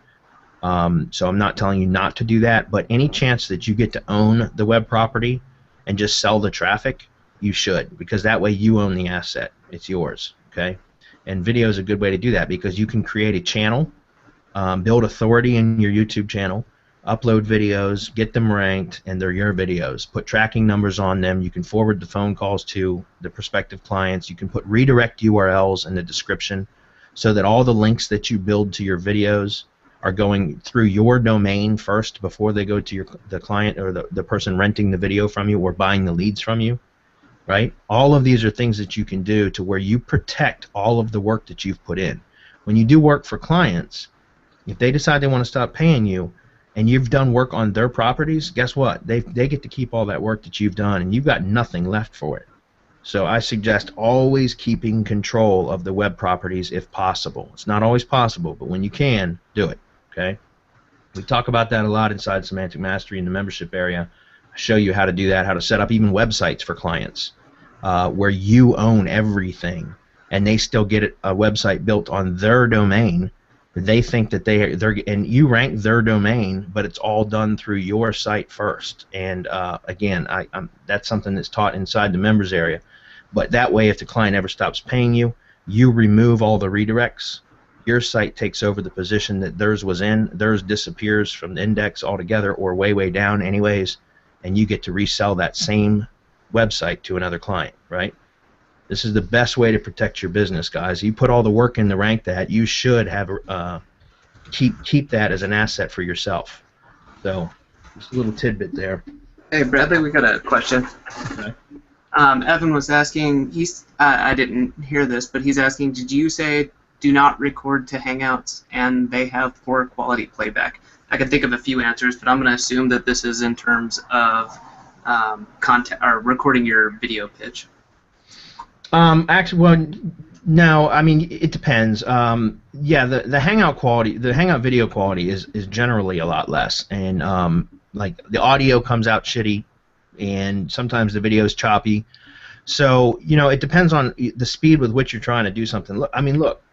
So I'm not telling you not to do that, but any chance that you get to own the web property and just sell the traffic, you should, because that way you own the asset. It's yours, okay? And video is a good way to do that, because you can create a channel, build authority in your YouTube channel, upload videos, get them ranked, and they're your videos. Put tracking numbers on them. You can forward the phone calls to the prospective clients. You can put redirect URLs in the description so that all the links that you build to your videos are going through your domain first before they go to the client or the person renting the video from you or buying the leads from you, right? All of these are things that you can do to where you protect all of the work that you've put in. When you do work for clients, if they decide they want to stop paying you and you've done work on their properties, guess what? They get to keep all that work that you've done, and you've got nothing left for it. So I suggest always keeping control of the web properties if possible. It's not always possible, but when you can, do it. Okay, we talk about that a lot inside Semantic Mastery in the membership area. I show you how to do that, how to set up even websites for clients where you own everything, and they still get a website built on their domain. They think that and you rank their domain, but it's all done through your site first. And again, that's something that's taught inside the members area. But that way, if the client ever stops paying you, you remove all the redirects. Your site takes over the position that theirs was in. Theirs disappears from the index altogether, or way down anyways, and you get to resell that same website to another client, right? This is the best way to protect your business, guys. You put all the work in to rank that, you should have keep that as an asset for yourself. So, just a little tidbit there. Hey, Bradley, we got a question. Okay. Evan was asking, I didn't hear this, but he's asking, did you say do not record to Hangouts and they have poor quality playback? I can think of a few answers, but I'm going to assume that this is in terms of content or recording your video pitch. Actually, well, no. I mean, it depends. Yeah, the Hangout quality, the Hangout video quality is generally a lot less, and like the audio comes out shitty, and sometimes the video is choppy. So you know, it depends on the speed with which you're trying to do something. Look, I mean, look.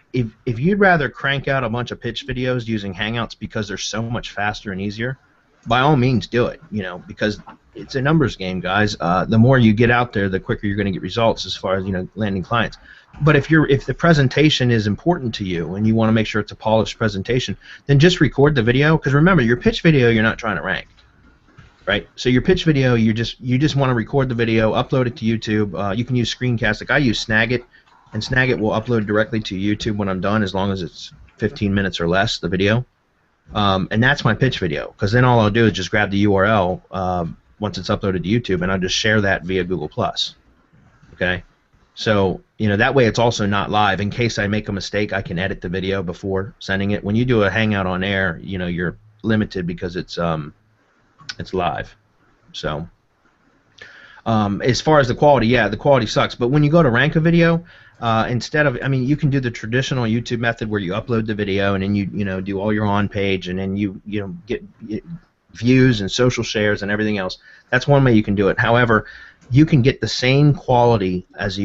If you'd rather crank out a bunch of pitch videos using Hangouts because they're so much faster and easier, by all means do it, because it's a numbers game, guys. The more you get out there, the quicker you're going to get results as far as landing clients. But if the presentation is important to you and you want to make sure it's a polished presentation, then just record the video. Because remember, your pitch video, you're not trying to rank, right? So your pitch video, you just want to record the video, upload it to YouTube. You can use screencast. Like I use Snagit, and Snagit will upload directly to YouTube when I'm done, as long as it's 15 minutes or less, the video. And that's my pitch video, because then all I'll do is just grab the URL once it's uploaded to YouTube, and I'll just share that via Google+. Okay? So, that way it's also not live. In case I make a mistake, I can edit the video before sending it. When you do a Hangout on air, you're limited because it's live. So, as far as the quality, yeah, the quality sucks. But when you go to rank a video, instead of, you can do the traditional YouTube method where you upload the video and then you do all your on page, and then you get views and social shares and everything else. That's one way you can do it. However, you can get the same quality as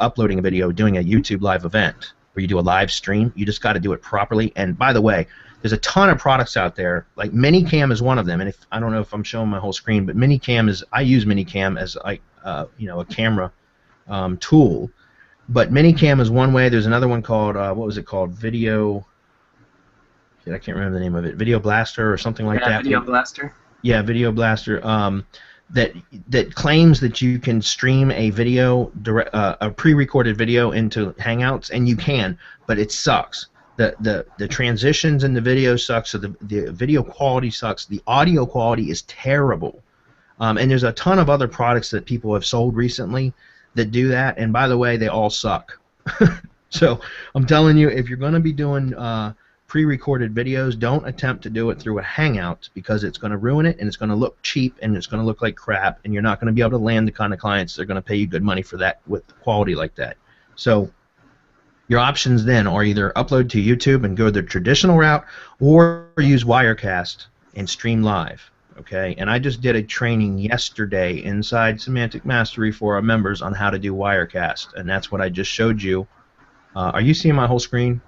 uploading a video, doing a YouTube live event where you do a live stream. You just got to do it properly. And by the way, there's a ton of products out there. Like Minicam is one of them. And I don't know if I'm showing my whole screen, but I use Minicam as like a camera tool. But Minicam is one way. There's another one called what was it called? I can't remember the name of it. Video Blaster or something like that. Video Blaster. Yeah, Video Blaster. That claims that you can stream a video, a pre-recorded video into Hangouts, and you can, but it sucks. The transitions in the video suck, so the video quality sucks. The audio quality is terrible. And there's a ton of other products that people have sold recently that do that, and by the way, they all suck. So I'm telling you, if you're going to be doing pre-recorded videos, don't attempt to do it through a Hangout, because it's going to ruin it, and it's going to look cheap, and it's going to look like crap, and you're not going to be able to land the kind of clients that are going to pay you good money for that with quality like that. So your options then are either upload to YouTube and go the traditional route, or use Wirecast and stream live. Okay, and I just did a training yesterday inside Semantic Mastery for our members on how to do Wirecast, and that's what I just showed you. Are you seeing my whole screen,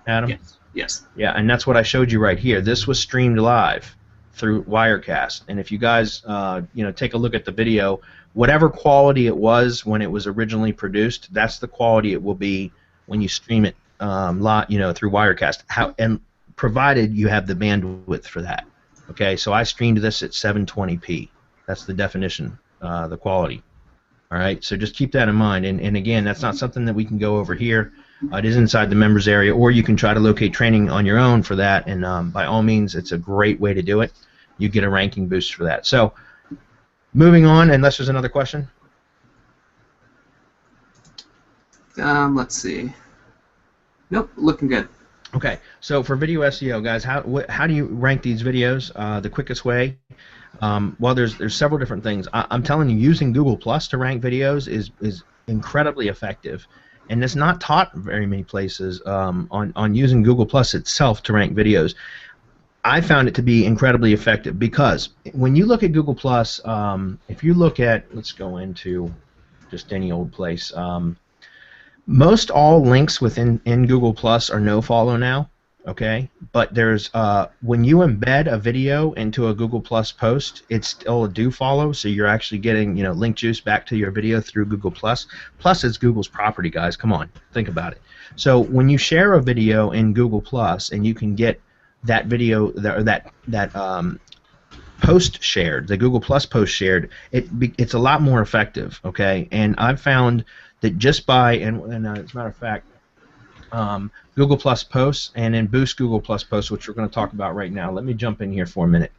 Adam? Yes. Yes. Yeah, and that's what I showed you right here. This was streamed live through Wirecast, and if you guys, take a look at the video, whatever quality it was when it was originally produced, that's the quality it will be when you stream it, through Wirecast. And provided you have the bandwidth for that. Okay, so I streamed this at 720p. That's the definition, the quality. All right, so just keep that in mind. And again, that's not something that we can go over here. It is inside the members area, or you can try to locate training on your own for that. And by all means, it's a great way to do it. You get a ranking boost for that. So moving on, unless there's another question. Let's see. Nope, looking good. Okay, so for video SEO, guys, how do you rank these videos? The quickest way? Well, there's several different things. I'm telling you, using Google Plus to rank videos is incredibly effective, and it's not taught in very many places on using Google Plus itself to rank videos. I found it to be incredibly effective, because when you look at Google Plus, if you look at, let's go into just any old place. Most all links within Google Plus are no follow now, okay? But there's when you embed a video into a Google Plus post, it's still a do follow, so you're actually getting link juice back to your video through Google Plus. Plus, it's Google's property, guys. Come on, think about it. So when you share a video in Google Plus and you can get that video or that post shared, the Google Plus post shared, it's a lot more effective, okay? And I've found that just by, and as a matter of fact, Google Plus posts and then Boost Google Plus posts, which we're going to talk about right now. Let me jump in here for a minute,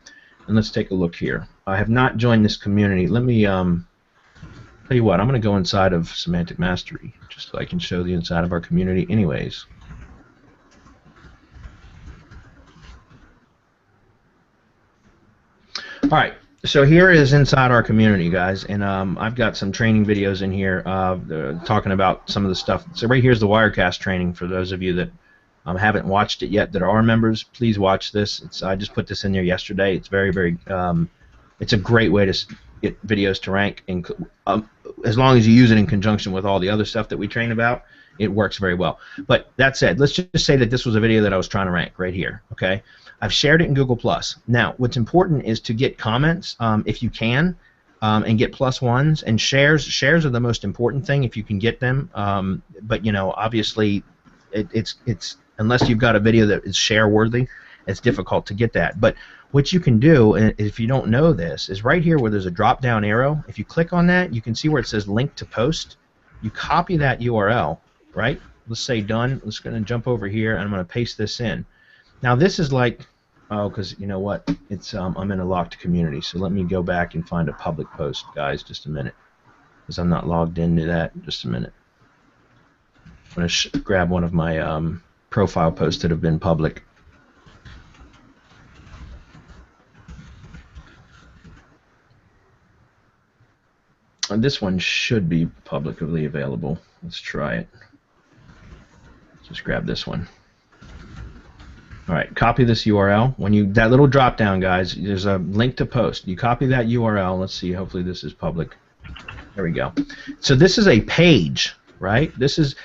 and let's take a look here. I have not joined this community. Let me tell you what, I'm going to go inside of Semantic Mastery, just so I can show the inside of our community anyways. All right. So here is inside our community, guys, and I've got some training videos in here talking about some of the stuff. So right here's the Wirecast training for those of you that haven't watched it yet that are members. Please watch this. I just put this in there yesterday. It's very, very it's a great way to get videos to rank, as long as you use it in conjunction with all the other stuff that we train about. It works very well. But that said, let's just say that this was a video that I was trying to rank right here, okay? I've shared it in Google Plus. Now, what's important is to get comments if you can, and get +1s, and shares. Shares are the most important thing if you can get them. But you know, obviously, it's unless you've got a video that is share worthy, it's difficult to get that. But what you can do, and if you don't know this, is right here where there's a drop down arrow. If you click on that, you can see where it says link to post. You copy that URL, right? Let's say done. Let's go and jump over here, and I'm going to paste this in. Now this is like, oh, because you know what? It's I'm in a locked community, so let me go back and find a public post, guys. Just a minute, because I'm not logged into that. Just a minute. I'm going to grab one of my profile posts that have been public. And this one should be publicly available. Let's try it. Just grab this one. All right, copy this URL. When you that little drop down, guys, there's a link to post. You copy that URL. Let's see. Hopefully this is public. There we go. So this is a page, right? This is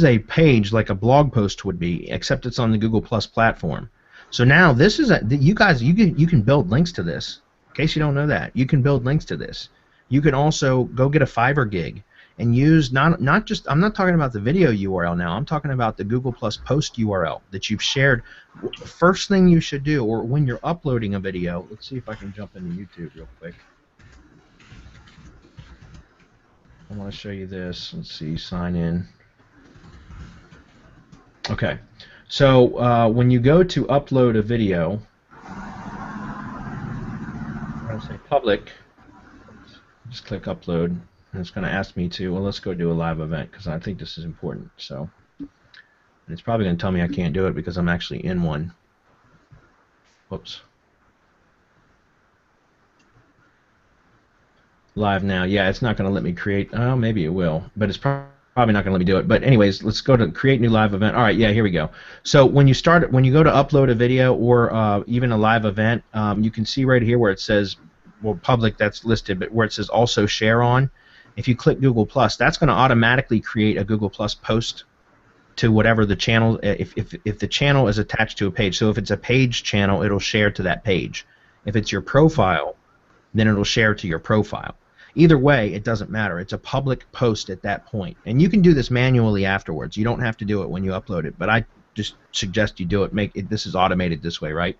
a page like a blog post would be, except it's on the Google Plus platform. So now this is you guys. You can build links to this. In case you don't know that, you can build links to this. You can also go get a Fiverr gig and use not just, I'm not talking about the video URL now, I'm talking about the Google Plus post URL that you've shared. First thing you should do, or when you're uploading a video, let's see if I can jump into YouTube real quick. I want to show you this. Let's see, sign in. Okay, so when you go to upload a video, I'm going to say public. Just click upload, and it's going to ask me to, well, let's go do a live event because I think this is important. So, and it's probably going to tell me I can't do it because I'm actually in one. Whoops. Live now. Yeah, it's not going to let me create. Oh, maybe it will, but it's probably not going to let me do it. But anyways, let's go to create new live event. All right, yeah, here we go. So when you go to upload a video or even a live event, you can see right here where it says, well, public, that's listed, but where it says also share on, if you click Google Plus, that's going to automatically create a Google Plus post to whatever the channel, if the channel is attached to a page. So if it's a page channel, it'll share to that page. If it's your profile, then it'll share to your profile. Either way, it doesn't matter. It's a public post at that point. And you can do this manually afterwards. You don't have to do it when you upload it, but I just suggest you do it. This is automated this way, right?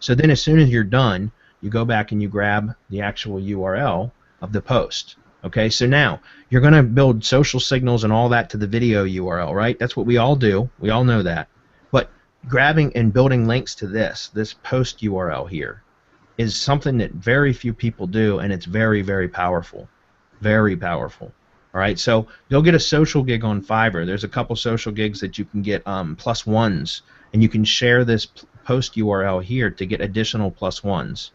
So then as soon as you're done, you go back and you grab the actual URL of the post. Okay, so now you're going to build social signals and all that to the video URL, right? That's what we all do. We all know that. But grabbing and building links to this post URL here is something that very few people do, and it's very, very powerful. Very powerful. All right, so go get a social gig on Fiverr. There's a couple social gigs that you can get +1s, and you can share this post URL here to get additional +1s.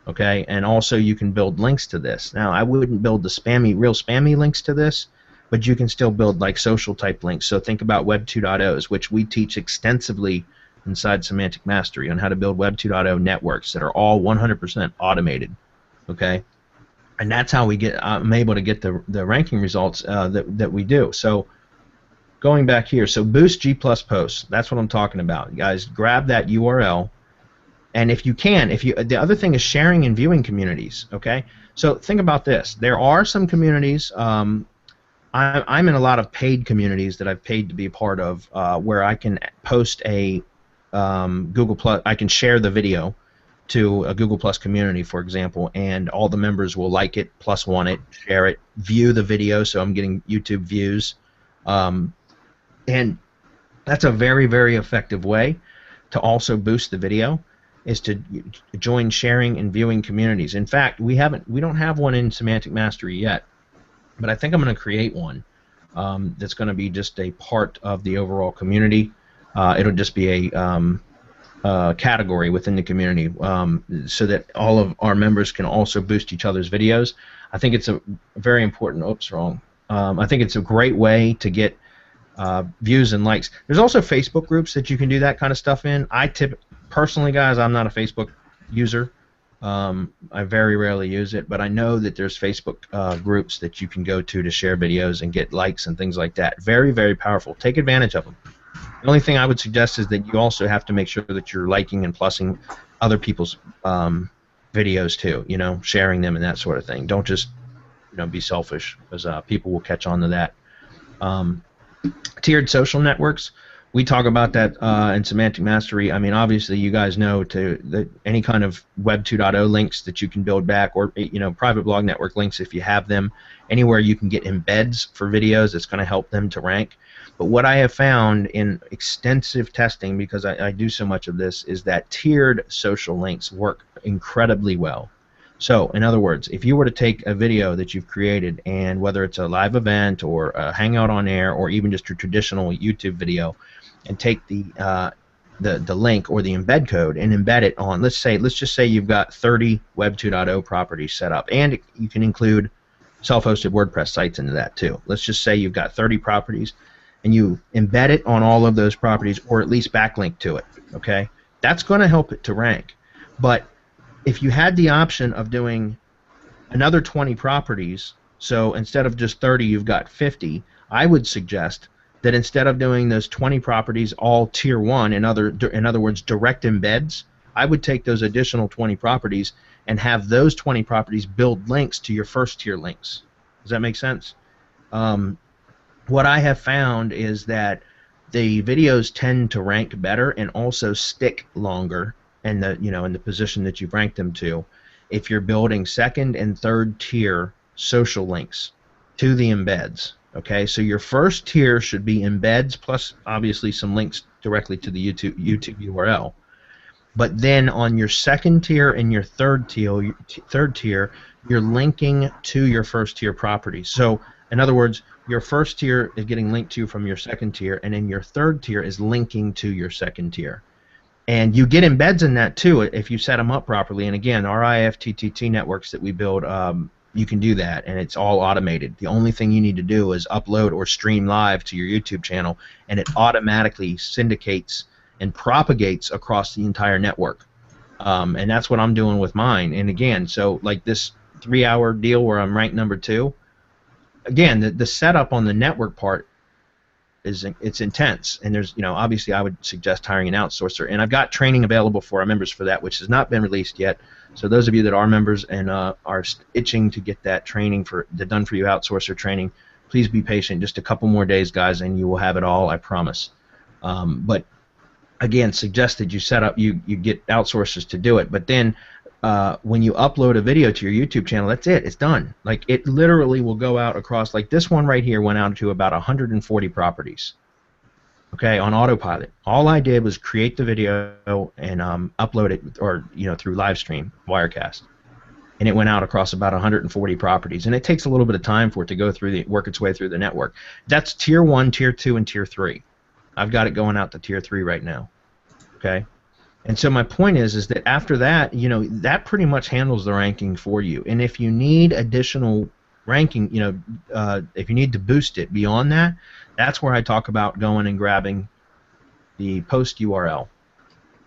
Okay, and also you can build links to this. Now, I wouldn't build the real spammy links to this, but you can still build like social type links. So think about Web 2.0s, which we teach extensively inside Semantic Mastery on how to build Web 2.0 networks that are all 100% automated. Okay, and that's how I'm able to get the ranking results that we do. So going back here, so boost G+ posts. That's what I'm talking about, guys. Grab that URL. And if you can, the other thing is sharing and viewing communities. Okay, so think about this. There are some communities. I'm in a lot of paid communities that I've paid to be a part of, where I can post a Google Plus. I can share the video to a Google Plus community, for example, and all the members will like it, +1 it, share it, view the video. So I'm getting YouTube views, and that's a very, very effective way to also boost the video. Is to join sharing and viewing communities. In fact, we don't have one in Semantic Mastery yet, but I think I'm going to create one that's going to be just a part of the overall community. It'll just be a category within the community, so that all of our members can also boost each other's videos. I think it's a very important. Oops, wrong. I think it's a great way to get views and likes. There's also Facebook groups that you can do that kind of stuff in. Personally, guys, I'm not a Facebook user. I very rarely use it, but I know that there's Facebook groups that you can go to share videos and get likes and things like that. Very, very powerful. Take advantage of them. The only thing I would suggest is that you also have to make sure that you're liking and plussing other people's videos too. You know, sharing them and that sort of thing. Don't just be selfish, because people will catch on to that. Tiered social networks. We talk about that in Semantic Mastery. I mean, obviously, you guys know any kind of Web 2.0 links that you can build back, or private blog network links if you have them. Anywhere you can get embeds for videos, it's going to help them to rank. But what I have found in extensive testing, because I do so much of this, is that tiered social links work incredibly well. So, in other words, if you were to take a video that you've created, and whether it's a live event or a Hangout on air or even just a traditional YouTube video, and take the link or the embed code and embed it on, let's just say you've got 30 Web 2.0 properties set up, and you can include self-hosted WordPress sites into that too. Let's just say you've got 30 properties, and you embed it on all of those properties, or at least backlink to it. Okay, that's going to help it to rank. But if you had the option of doing another 20 properties, so instead of just 30, you've got 50, I would suggest that instead of doing those 20 properties all tier 1, in other words, direct embeds, I would take those additional 20 properties and have those 20 properties build links to your first tier links. Does that make sense? What I have found is that the videos tend to rank better and also stick longer in the position that you've ranked them to if you're building second and third tier social links to the embeds. Okay, so your first tier should be embeds plus obviously some links directly to the YouTube URL. But then on your second tier and your third tier, you're linking to your first tier properties. So in other words, your first tier is getting linked to from your second tier, and then your third tier is linking to your second tier. And you get embeds in that too if you set them up properly. And again, our IFTTT networks that we build, you can do that, and it's all automated. The only thing you need to do is upload or stream live to your YouTube channel, and it automatically syndicates and propagates across the entire network. And that's what I'm doing with mine. And again, so like this 3-hour deal where I'm ranked number 2, again, the setup on the network part it's intense, and there's obviously I would suggest hiring an outsourcer, and I've got training available for our members for that, which has not been released yet. So those of you that are members and are itching to get that training for the done for you outsourcer training, please be patient. Just a couple more days, guys, and you will have it all, I promise. But again, suggested you set up you get outsourcers to do it, but then when you upload a video to your YouTube channel, that's it. It's done. Like, it literally will go out across, like this one right here went out to about 140 properties. Okay, on Autopilot. All I did was create the video and upload it, or through live stream, Wirecast, and it went out across about 140 properties. And it takes a little bit of time for it to go through work its way through the network. That's tier 1, tier 2, and tier 3. I've got it going out to tier 3 right now. Okay. And so my point is that after that, that pretty much handles the ranking for you. And if you need additional ranking, if you need to boost it beyond that, that's where I talk about going and grabbing the post URL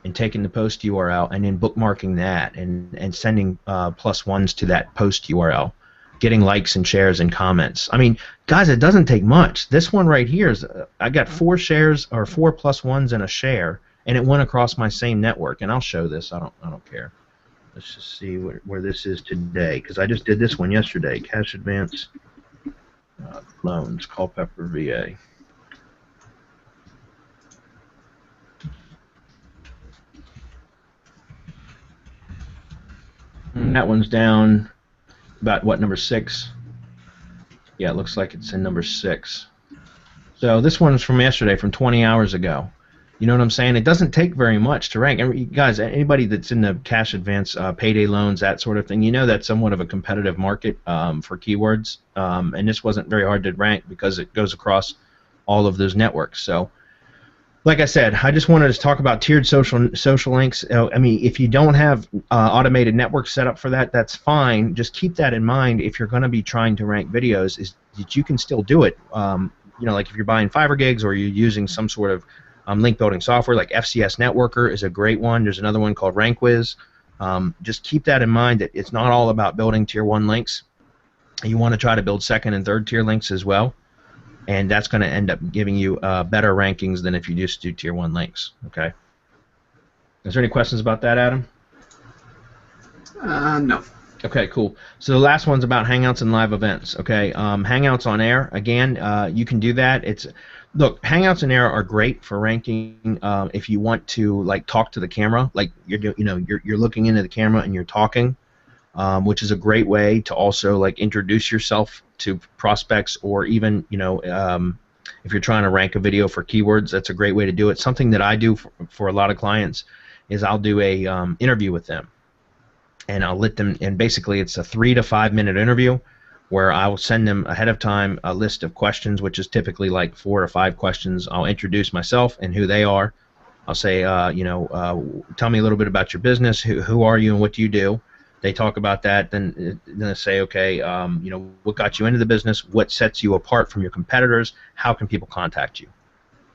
and taking the post URL and then bookmarking that and sending +1s to that post URL, getting likes and shares and comments. I mean, guys, it doesn't take much. This one right here is I got 4 shares or 4 +1s and a share, and it went across my same network. And I'll show this. I don't care. Let's just see where this is today, because I just did this one yesterday. Cash Advance Loans, Culpeper, VA. And that one's down about, what, number 6? Yeah, it looks like it's in number 6. So this one's from yesterday, from 20 hours ago. You know what I'm saying? It doesn't take very much to rank. Guys, anybody that's in the cash advance, payday loans, that sort of thing, that's somewhat of a competitive market for keywords. And this wasn't very hard to rank because it goes across all of those networks. So, like I said, I just wanted to talk about tiered social links. I mean, if you don't have automated networks set up for that, that's fine. Just keep that in mind if you're going to be trying to rank videos, is that you can still do it. Like if you're buying Fiverr gigs or you're using some sort of link building software, like FCS Networker is a great one. There's another one called RankWiz. Just keep that in mind, that it's not all about building tier 1 links. You want to try to build second and third tier links as well. and that's going to end up giving you better rankings than if you just do tier 1 links. Okay. Is there any questions about that, Adam? No. Okay, cool. So the last one's about Hangouts and live events. Okay, Hangouts on air. Again, you can do that. Look, Hangouts on air are great for ranking if you want to like talk to the camera, like you're looking into the camera and you're talking, which is a great way to also like introduce yourself to prospects, or even if you're trying to rank a video for keywords, that's a great way to do it. Something that I do for a lot of clients is I'll do a interview with them. And I'll let them, and basically it's a 3 to 5 minute interview where I will send them ahead of time a list of questions, which is typically like 4 or 5 questions. I'll introduce myself and who they are. I'll say, tell me a little bit about your business. Who are you and what do you do? They talk about that. Then I say, okay, what got you into the business? What sets you apart from your competitors? How can people contact you?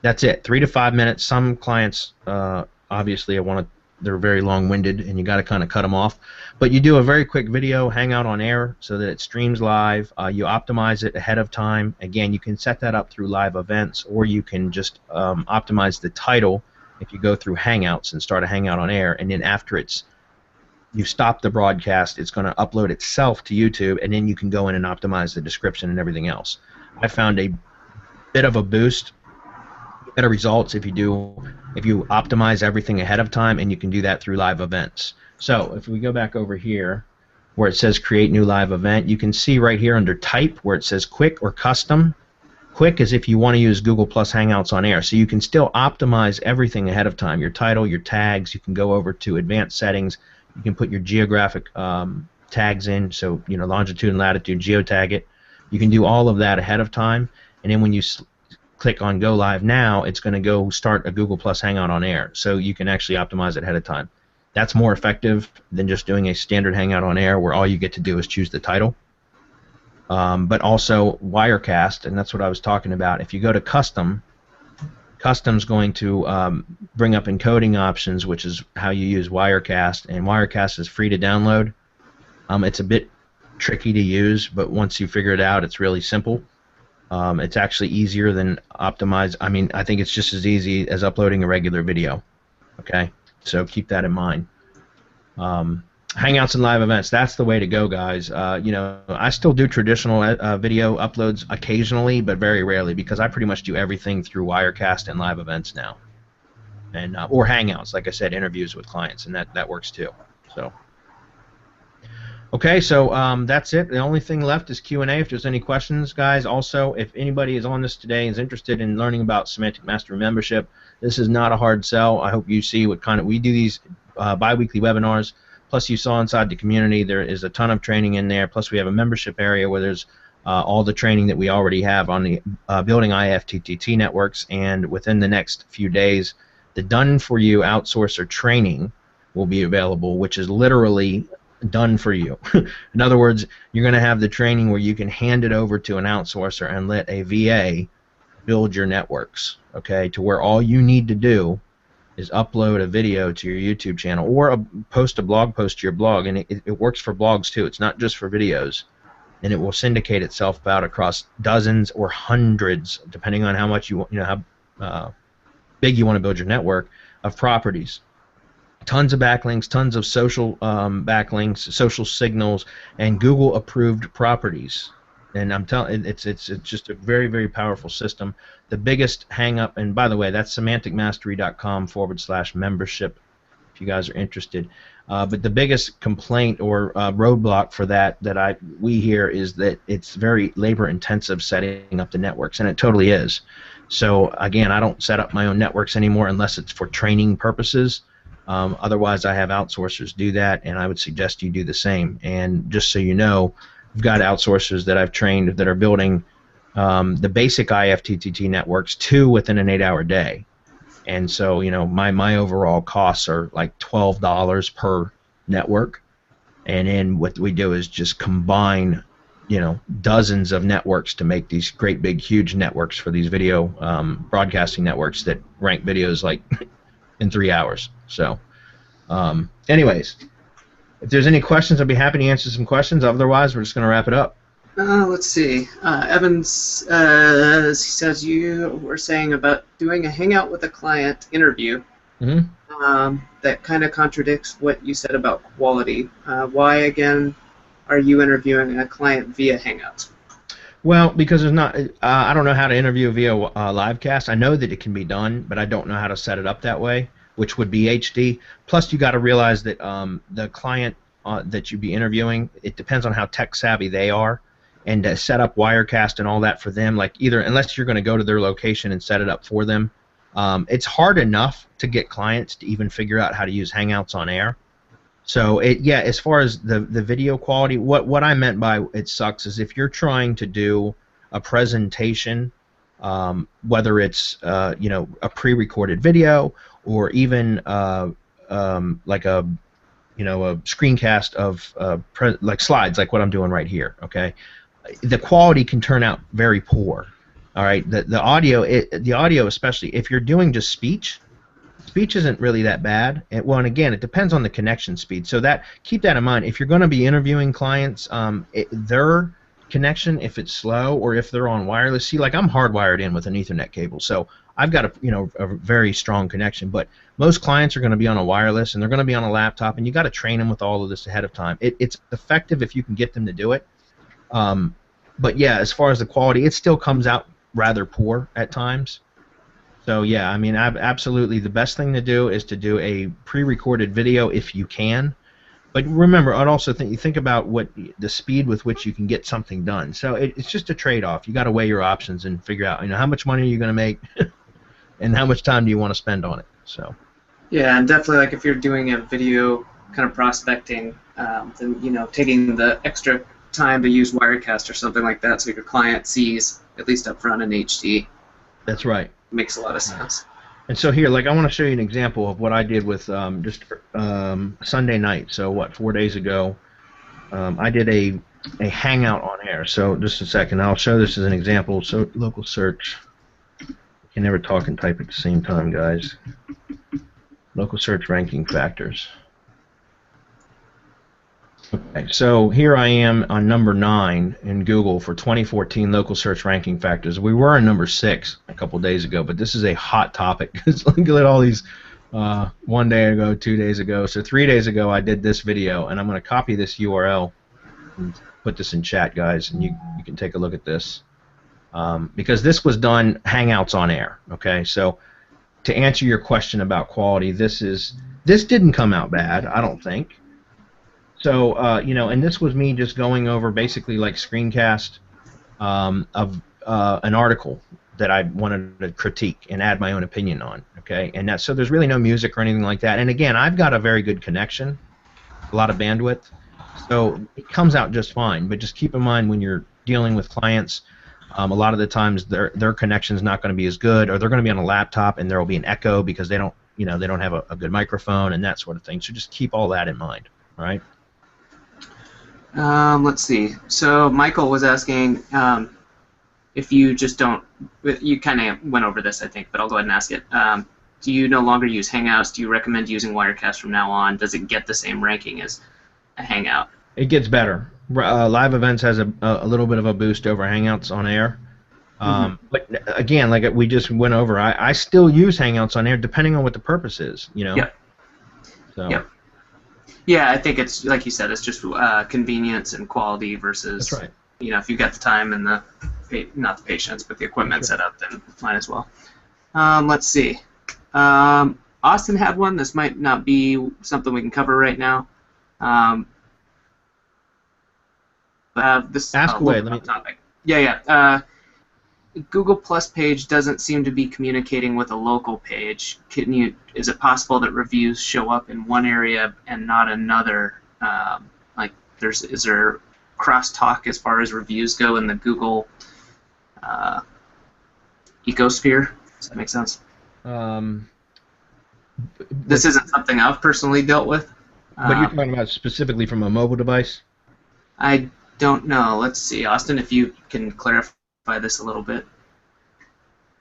That's it. 3 to 5 minutes. Some clients, obviously, they're very long-winded, and you got to kind of cut them off. But you do a very quick video, Hangout on air, so that it streams live. You optimize it ahead of time. Again, you can set that up through live events, or you can just optimize the title if you go through Hangouts and start a Hangout on air, and then after you've stopped the broadcast, it's going to upload itself to YouTube, and then you can go in and optimize the description and everything else. I found a bit of a boost, better results if you optimize everything ahead of time, and you can do that through live events. So if we go back over here where it says create new live event, you can see right here under type where it says quick or custom. Quick is if you want to use Google Plus Hangouts on air, so you can still optimize everything ahead of time, your title, your tags. You can go over to advanced settings. You can put your geographic tags in, so longitude and latitude, geotag it. You can do all of that ahead of time, and then when you click on Go Live Now, it's going to go start a Google Plus Hangout on air. So you can actually optimize it ahead of time. That's more effective than just doing a standard Hangout on air where all you get to do is choose the title. But also Wirecast, and that's what I was talking about. If you go to Custom, Custom's going to bring up encoding options, which is how you use Wirecast, and Wirecast is free to download. It's a bit tricky to use, but once you figure it out, it's really simple. It's actually easier than optimize. I mean, I think it's just as easy as uploading a regular video. Okay, so keep that in mind. Hangouts and live events, that's the way to go, guys. I still do traditional video uploads occasionally, but very rarely, because I pretty much do everything through Wirecast and live events now, and or Hangouts, like I said, interviews with clients, and that works too. So. Okay, so that's it. The only thing left is Q&A if there's any questions, guys. Also, if anybody is on this today and is interested in learning about Semantic Mastery Membership, this is not a hard sell. I hope you see what kind of... We do these bi-weekly webinars, plus you saw inside the community there is a ton of training in there, plus we have a membership area where there's all the training that we already have on the building IFTTT networks, and within the next few days, the done-for-you outsourcer training will be available, which is literally... done for you. In other words, you're going to have the training where you can hand it over to an outsourcer and let a VA build your networks, okay, to where all you need to do is upload a video to your YouTube channel or post a blog post to your blog, and it works for blogs too. It's not just for videos, and it will syndicate itself out across dozens or hundreds, depending on how much how big you want to build your network, of properties. Tons of backlinks, tons of social backlinks, social signals, and Google approved properties. And I'm telling, it's just a very, very powerful system. The biggest hang up, and by the way, that's semanticmastery.com/membership if you guys are interested. But the biggest complaint or roadblock for that we hear is that it's very labor intensive setting up the networks, and it totally is. So again, I don't set up my own networks anymore unless it's for training purposes. Otherwise, I have outsourcers do that, and I would suggest you do the same. And just so you know, I've got outsourcers that I've trained that are building the basic IFTTT networks, 2 within an 8-hour day. And so, my overall costs are like $12 per network. And then what we do is just combine, dozens of networks to make these great big huge networks for these video broadcasting networks that rank videos like in 3 hours. So, anyways, if there's any questions, I'd be happy to answer some questions. Otherwise, we're just going to wrap it up. Let's see. Evans, he says you were saying about doing a Hangout with a client interview. Hmm. That kind of contradicts what you said about quality. Why, again, are you interviewing a client via Hangouts? Well, because there's not, I don't know how to interview via livecast. I know that it can be done, but I don't know how to set it up that way, which would be HD. Plus, you got to realize that the client that you'd be interviewing, it depends on how tech savvy they are, and to set up Wirecast and all that for them, like either unless you're going to go to their location and set it up for them, it's hard enough to get clients to even figure out how to use Hangouts on air. So yeah, as far as the video quality, what I meant by it sucks is if you're trying to do a presentation, whether it's a pre-recorded video or even like a screencast of like slides, like what I'm doing right here. Okay, the quality can turn out very poor. All right, the audio especially if you're doing just speech isn't really that bad. Well, and again, it depends on the connection speed. So that keep that in mind. If you're going to be interviewing clients, their connection, if it's slow or if they're on wireless, see, like I'm hardwired in with an Ethernet cable, so I've got a very strong connection. But most clients are going to be on a wireless and they're going to be on a laptop, and you got to train them with all of this ahead of time. It's effective if you can get them to do it. But yeah, as far as the quality, it still comes out rather poor at times. So yeah, I mean, absolutely, the best thing to do is to do a pre-recorded video if you can. But remember, I'd also think about what the speed with which you can get something done. So it's just a trade-off. You got to weigh your options and figure out, how much money are you going to make, and how much time do you want to spend on it. So. Yeah, and definitely, like if you're doing a video kind of prospecting, then taking the extra time to use Wirecast or something like that, so your client sees at least up front in HD. That's right. Makes a lot of sense. And so here, like I want to show you an example of what I did with just Sunday night. So what, 4 days ago, I did a hangout on air. So just a second, I'll show this as an example. So local search. You can never talk and type at the same time, guys. Local search ranking factors. Okay, so here I am on number 9 in Google for 2014 local search ranking factors. We were on number 6 a couple days ago, but this is a hot topic. Look at all these 1 day ago, 2 days ago. So 3 days ago I did this video, and I'm going to copy this URL and put this in chat, guys, and you can take a look at this. Because this was done Hangouts on air. Okay, so to answer your question about quality, this didn't come out bad, I don't think. So, and this was me just going over basically like screencast of an article that I wanted to critique and add my own opinion on, okay? And so there's really no music or anything like that. And again, I've got a very good connection, a lot of bandwidth, so it comes out just fine. But just keep in mind when you're dealing with clients, a lot of the times their connection's not going to be as good, or they're going to be on a laptop and there will be an echo because they don't have a good microphone and that sort of thing. So just keep all that in mind, all right? Let's see. So Michael was asking if you just don't. You kind of went over this, I think, but I'll go ahead and ask it. Do you no longer use Hangouts? Do you recommend using Wirecast from now on? Does it get the same ranking as a Hangout? It gets better. Live events has a little bit of a boost over Hangouts on air. But again, like we just went over, I still use Hangouts on air depending on what the purpose is. Yep. So. Yep. Yeah, I think it's like you said. It's just convenience and quality versus. That's right. If you've got the time and not the patience, but the equipment set up, then might as well. Let's see. Austin had one. This might not be something we can cover right now. This ask away. Topic. Yeah. Google Plus page doesn't seem to be communicating with a local page. Is it possible that reviews show up in one area and not another? Is there crosstalk as far as reviews go in the Google ecosphere? Does that make sense? This isn't something I've personally dealt with. But you're talking about specifically from a mobile device? I don't know. Let's see, Austin, if you can clarify this a little bit.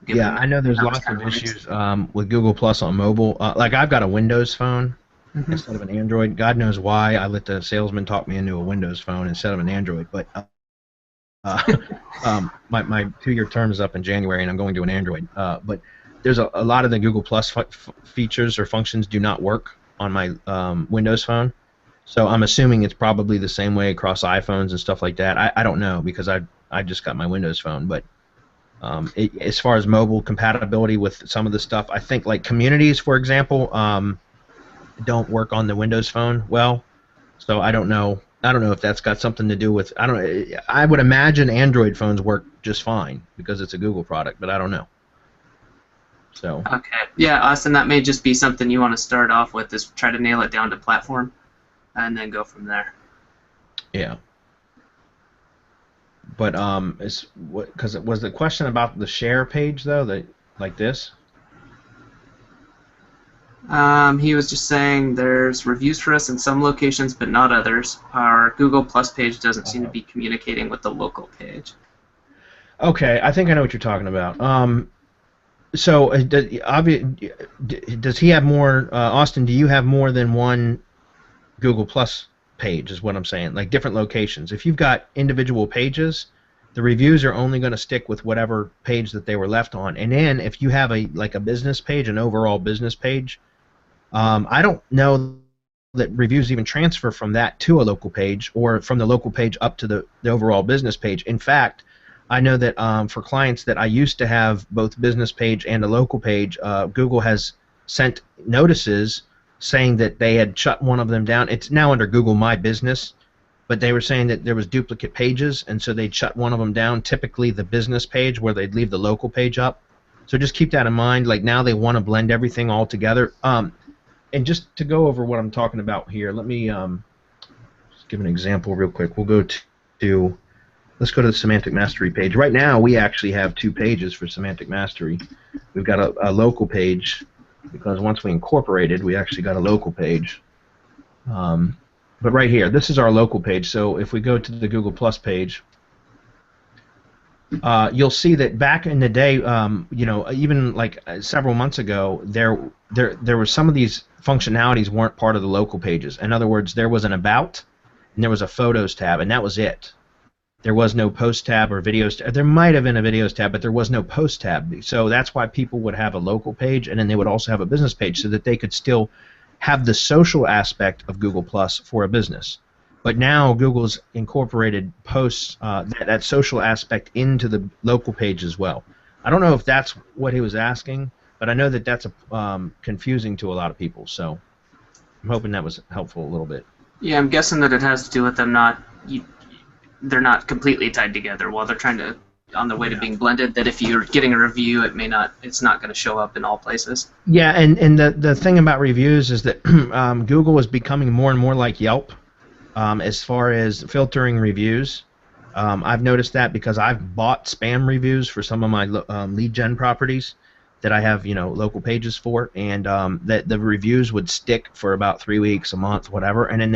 Yeah, I know there's lots of issues with Google Plus on mobile. Like I've got a Windows phone instead of an Android. God knows why I let the salesman talk me into a Windows phone instead of an Android. But My 2-year term is up in January, and I'm going to an Android. But there's a lot of the Google Plus features or functions do not work on my Windows phone. So I'm assuming it's probably the same way across iPhones and stuff like that. I don't know because I just got my Windows phone. But as far as mobile compatibility with some of the stuff, I think like communities, for example, don't work on the Windows phone well. So I don't know. I don't know if that's got something to do with. I don't. I would imagine Android phones work just fine because it's a Google product, but I don't know. So. Okay. Yeah, Austin, that may just be something you want to start off with, is try to nail it down to platform, and then go from there. Yeah. But is what because it was the question about the share page though, that like this. He was just saying there's reviews for us in some locations, but not others. Our Google Plus page doesn't seem to be communicating with the local page. Okay, I think I know what you're talking about. So does he have more? Austin, do you have more than one Google Plus page? Is what I'm saying. Like different locations. If you've got individual pages, the reviews are only going to stick with whatever page that they were left on. And then if you have a business page, an overall business page, I don't know that reviews even transfer from that to a local page or from the local page up to the overall business page. In fact, I know that for clients that I used to have both business page and a local page, Google has sent notices saying that they had shut one of them down. It's now under Google My Business, but they were saying that there was duplicate pages, and so they'd shut one of them down, typically the business page where they'd leave the local page up. So just keep that in mind. Like now they want to blend everything all together. And just to go over what I'm talking about here, let me just give an example real quick. We'll go to let's go to the Semantic Mastery page. Right now, we actually have 2 pages for Semantic Mastery. We've got a local page, because once we incorporated, we actually got a local page. But right here, this is our local page. So if we go to the Google Plus page, you'll see that back in the day, even like several months ago, there were some of these functionalities weren't part of the local pages. In other words, there was an About, and there was a Photos tab, and that was it. There was no Post tab or Videos tab. There might have been a Videos tab, but there was no Post tab. So that's why people would have a local page, and then they would also have a business page so that they could still have the social aspect of Google Plus for a business. But now Google's incorporated posts, that social aspect into the local page as well. I don't know if that's what he was asking, but I know that that's confusing to a lot of people. So I'm hoping that was helpful a little bit. Yeah, I'm guessing that it has to do with them they're not completely tied together while they're trying to on the way to being blended. That if you're getting a review, it's not going to show up in all places. Yeah, and the thing about reviews is that Google is becoming more and more like Yelp. As far as filtering reviews, I've noticed that because I've bought spam reviews for some of my lead gen properties that I have, local pages for, and that the reviews would stick for about 3 weeks, a month, whatever, and then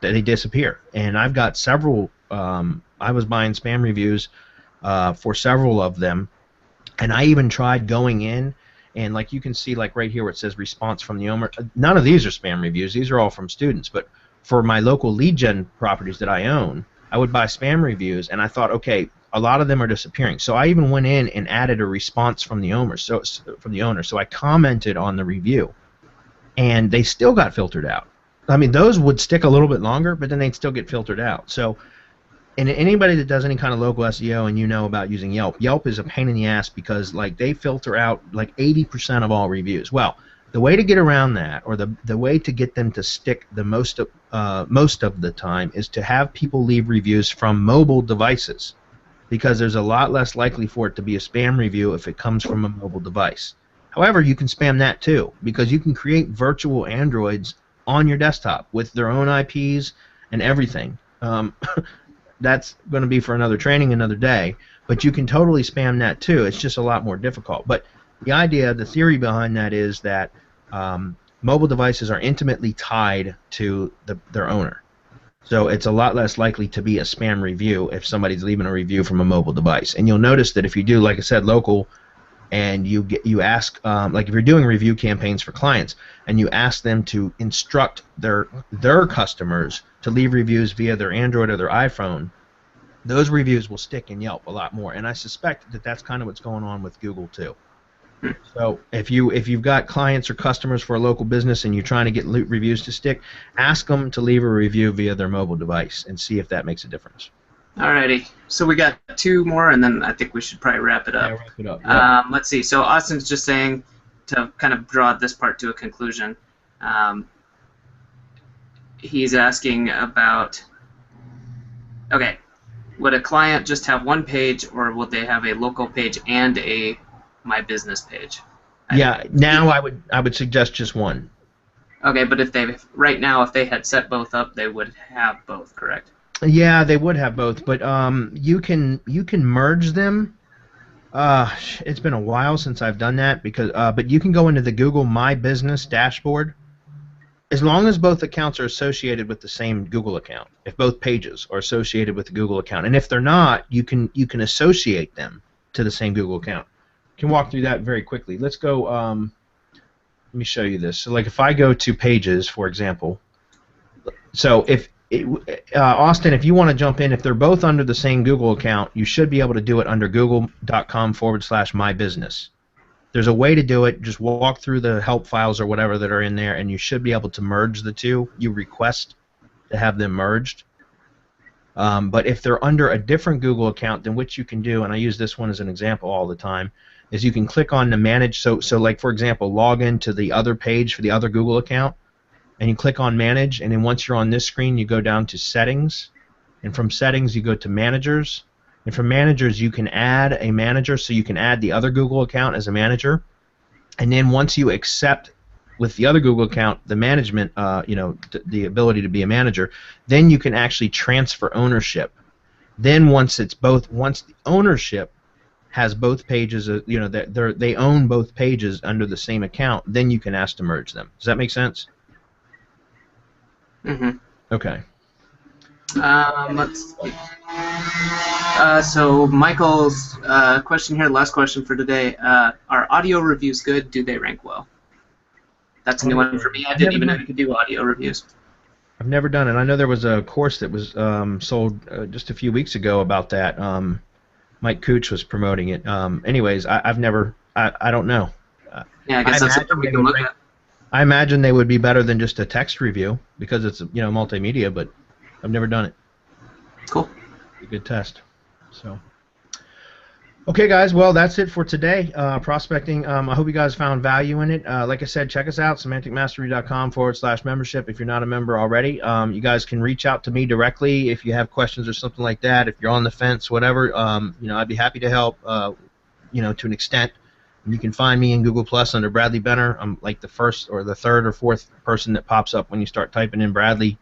they disappear. And I've got several. I was buying spam reviews for several of them, and I even tried going in. And like you can see, like right here where it says response from the owner, none of these are spam reviews. These are all from students, but for my local lead gen properties that I own, I would buy spam reviews, and I thought, okay, a lot of them are disappearing. So I even went in and added a response from the owner. So I commented on the review, and they still got filtered out. I mean, those would stick a little bit longer, but then they'd still get filtered out. So, and anybody that does any kind of local SEO and about using Yelp, Yelp is a pain in the ass because like they filter out like 80% of all reviews. Well, the way to get around that, or the way to get them to stick the most of the time, is to have people leave reviews from mobile devices, because there's a lot less likely for it to be a spam review if it comes from a mobile device. However, you can spam that too, because you can create virtual Androids on your desktop with their own IPs and everything. That's going to be for another training another day, but you can totally spam that too. It's just a lot more difficult. But the theory behind that is that mobile devices are intimately tied to their owner. So it's a lot less likely to be a spam review if somebody's leaving a review from a mobile device. And you'll notice that if you do, like I said, local, and you ask, like if you're doing review campaigns for clients, and you ask them to instruct their customers to leave reviews via their Android or their iPhone, those reviews will stick in Yelp a lot more. And I suspect that that's kind of what's going on with Google too. So if you've got clients or customers for a local business and you're trying to get reviews to stick, ask them to leave a review via their mobile device and see if that makes a difference. Alrighty, so we got 2 more, and then I think we should probably wrap it up. Yeah, wrap it up. Yep. Let's see. So Austin's just saying, to kind of draw this part to a conclusion, he's asking about, okay, would a client just have one page, or would they have a local page and a My Business page? Yeah, now I would suggest just one. Okay, but if right now, if they had set both up, they would have both, correct? Yeah, they would have both, but you can merge them. It's been a while since I've done that but you can go into the Google My Business dashboard. As long as both accounts are associated with the same Google account, if both pages are associated with the Google account, and if they're not, you can associate them to the same Google account. I can walk through that very quickly. Let's go. Let me show you this. So, like, if I go to Pages, for example, so Austin, if you want to jump in, if they're both under the same Google account, you should be able to do it under google.com/mybusiness. There's a way to do it. Just walk through the help files or whatever that are in there, and you should be able to merge the two. You request to have them merged. But if they're under a different Google account, then what you can do, and I use this one as an example all the time, is you can click on the Manage. So like, for example, log into the other page for the other Google account, and you click on Manage, and then once you're on this screen, you go down to Settings, and from Settings you go to Managers, and from Managers you can add a manager, so you can add the other Google account as a manager, and then once you accept with the other Google account the management, the ability to be a manager, then you can actually transfer ownership. Then once the ownership has both pages, they own both pages under the same account, then you can ask to merge them. Does that make sense? Mm-hmm. Okay. Let's see. So Michael's question here, last question for today. Are audio reviews good? Do they rank well? That's a new one for me. I didn't even know you could do audio reviews. I've never done it. I know there was a course that was sold just a few weeks ago about that. Mike Cooch was promoting it. Anyways, I've never. I don't know. Yeah, I guess that's something we can look at. I imagine they would be better than just a text review because it's multimedia, but I've never done it. Cool. A good test. So. Okay, guys. Well, that's it for today. Prospecting. I hope you guys found value in it. Like I said, check us out, semanticmastery.com/membership. If you're not a member already, you guys can reach out to me directly if you have questions or something like that. If you're on the fence, whatever, I'd be happy to help. To an extent. And you can find me in Google Plus under Bradley Benner. I'm like the first or the third or fourth person that pops up when you start typing in Bradley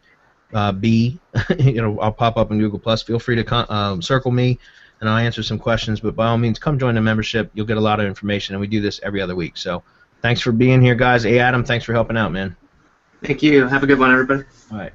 B. I'll pop up in Google Plus. Feel free to circle me, and I'll answer some questions. But by all means, come join the membership. You'll get a lot of information, and we do this every other week. So thanks for being here, guys. Hey, Adam, thanks for helping out, man. Thank you. Have a good one, everybody. All right.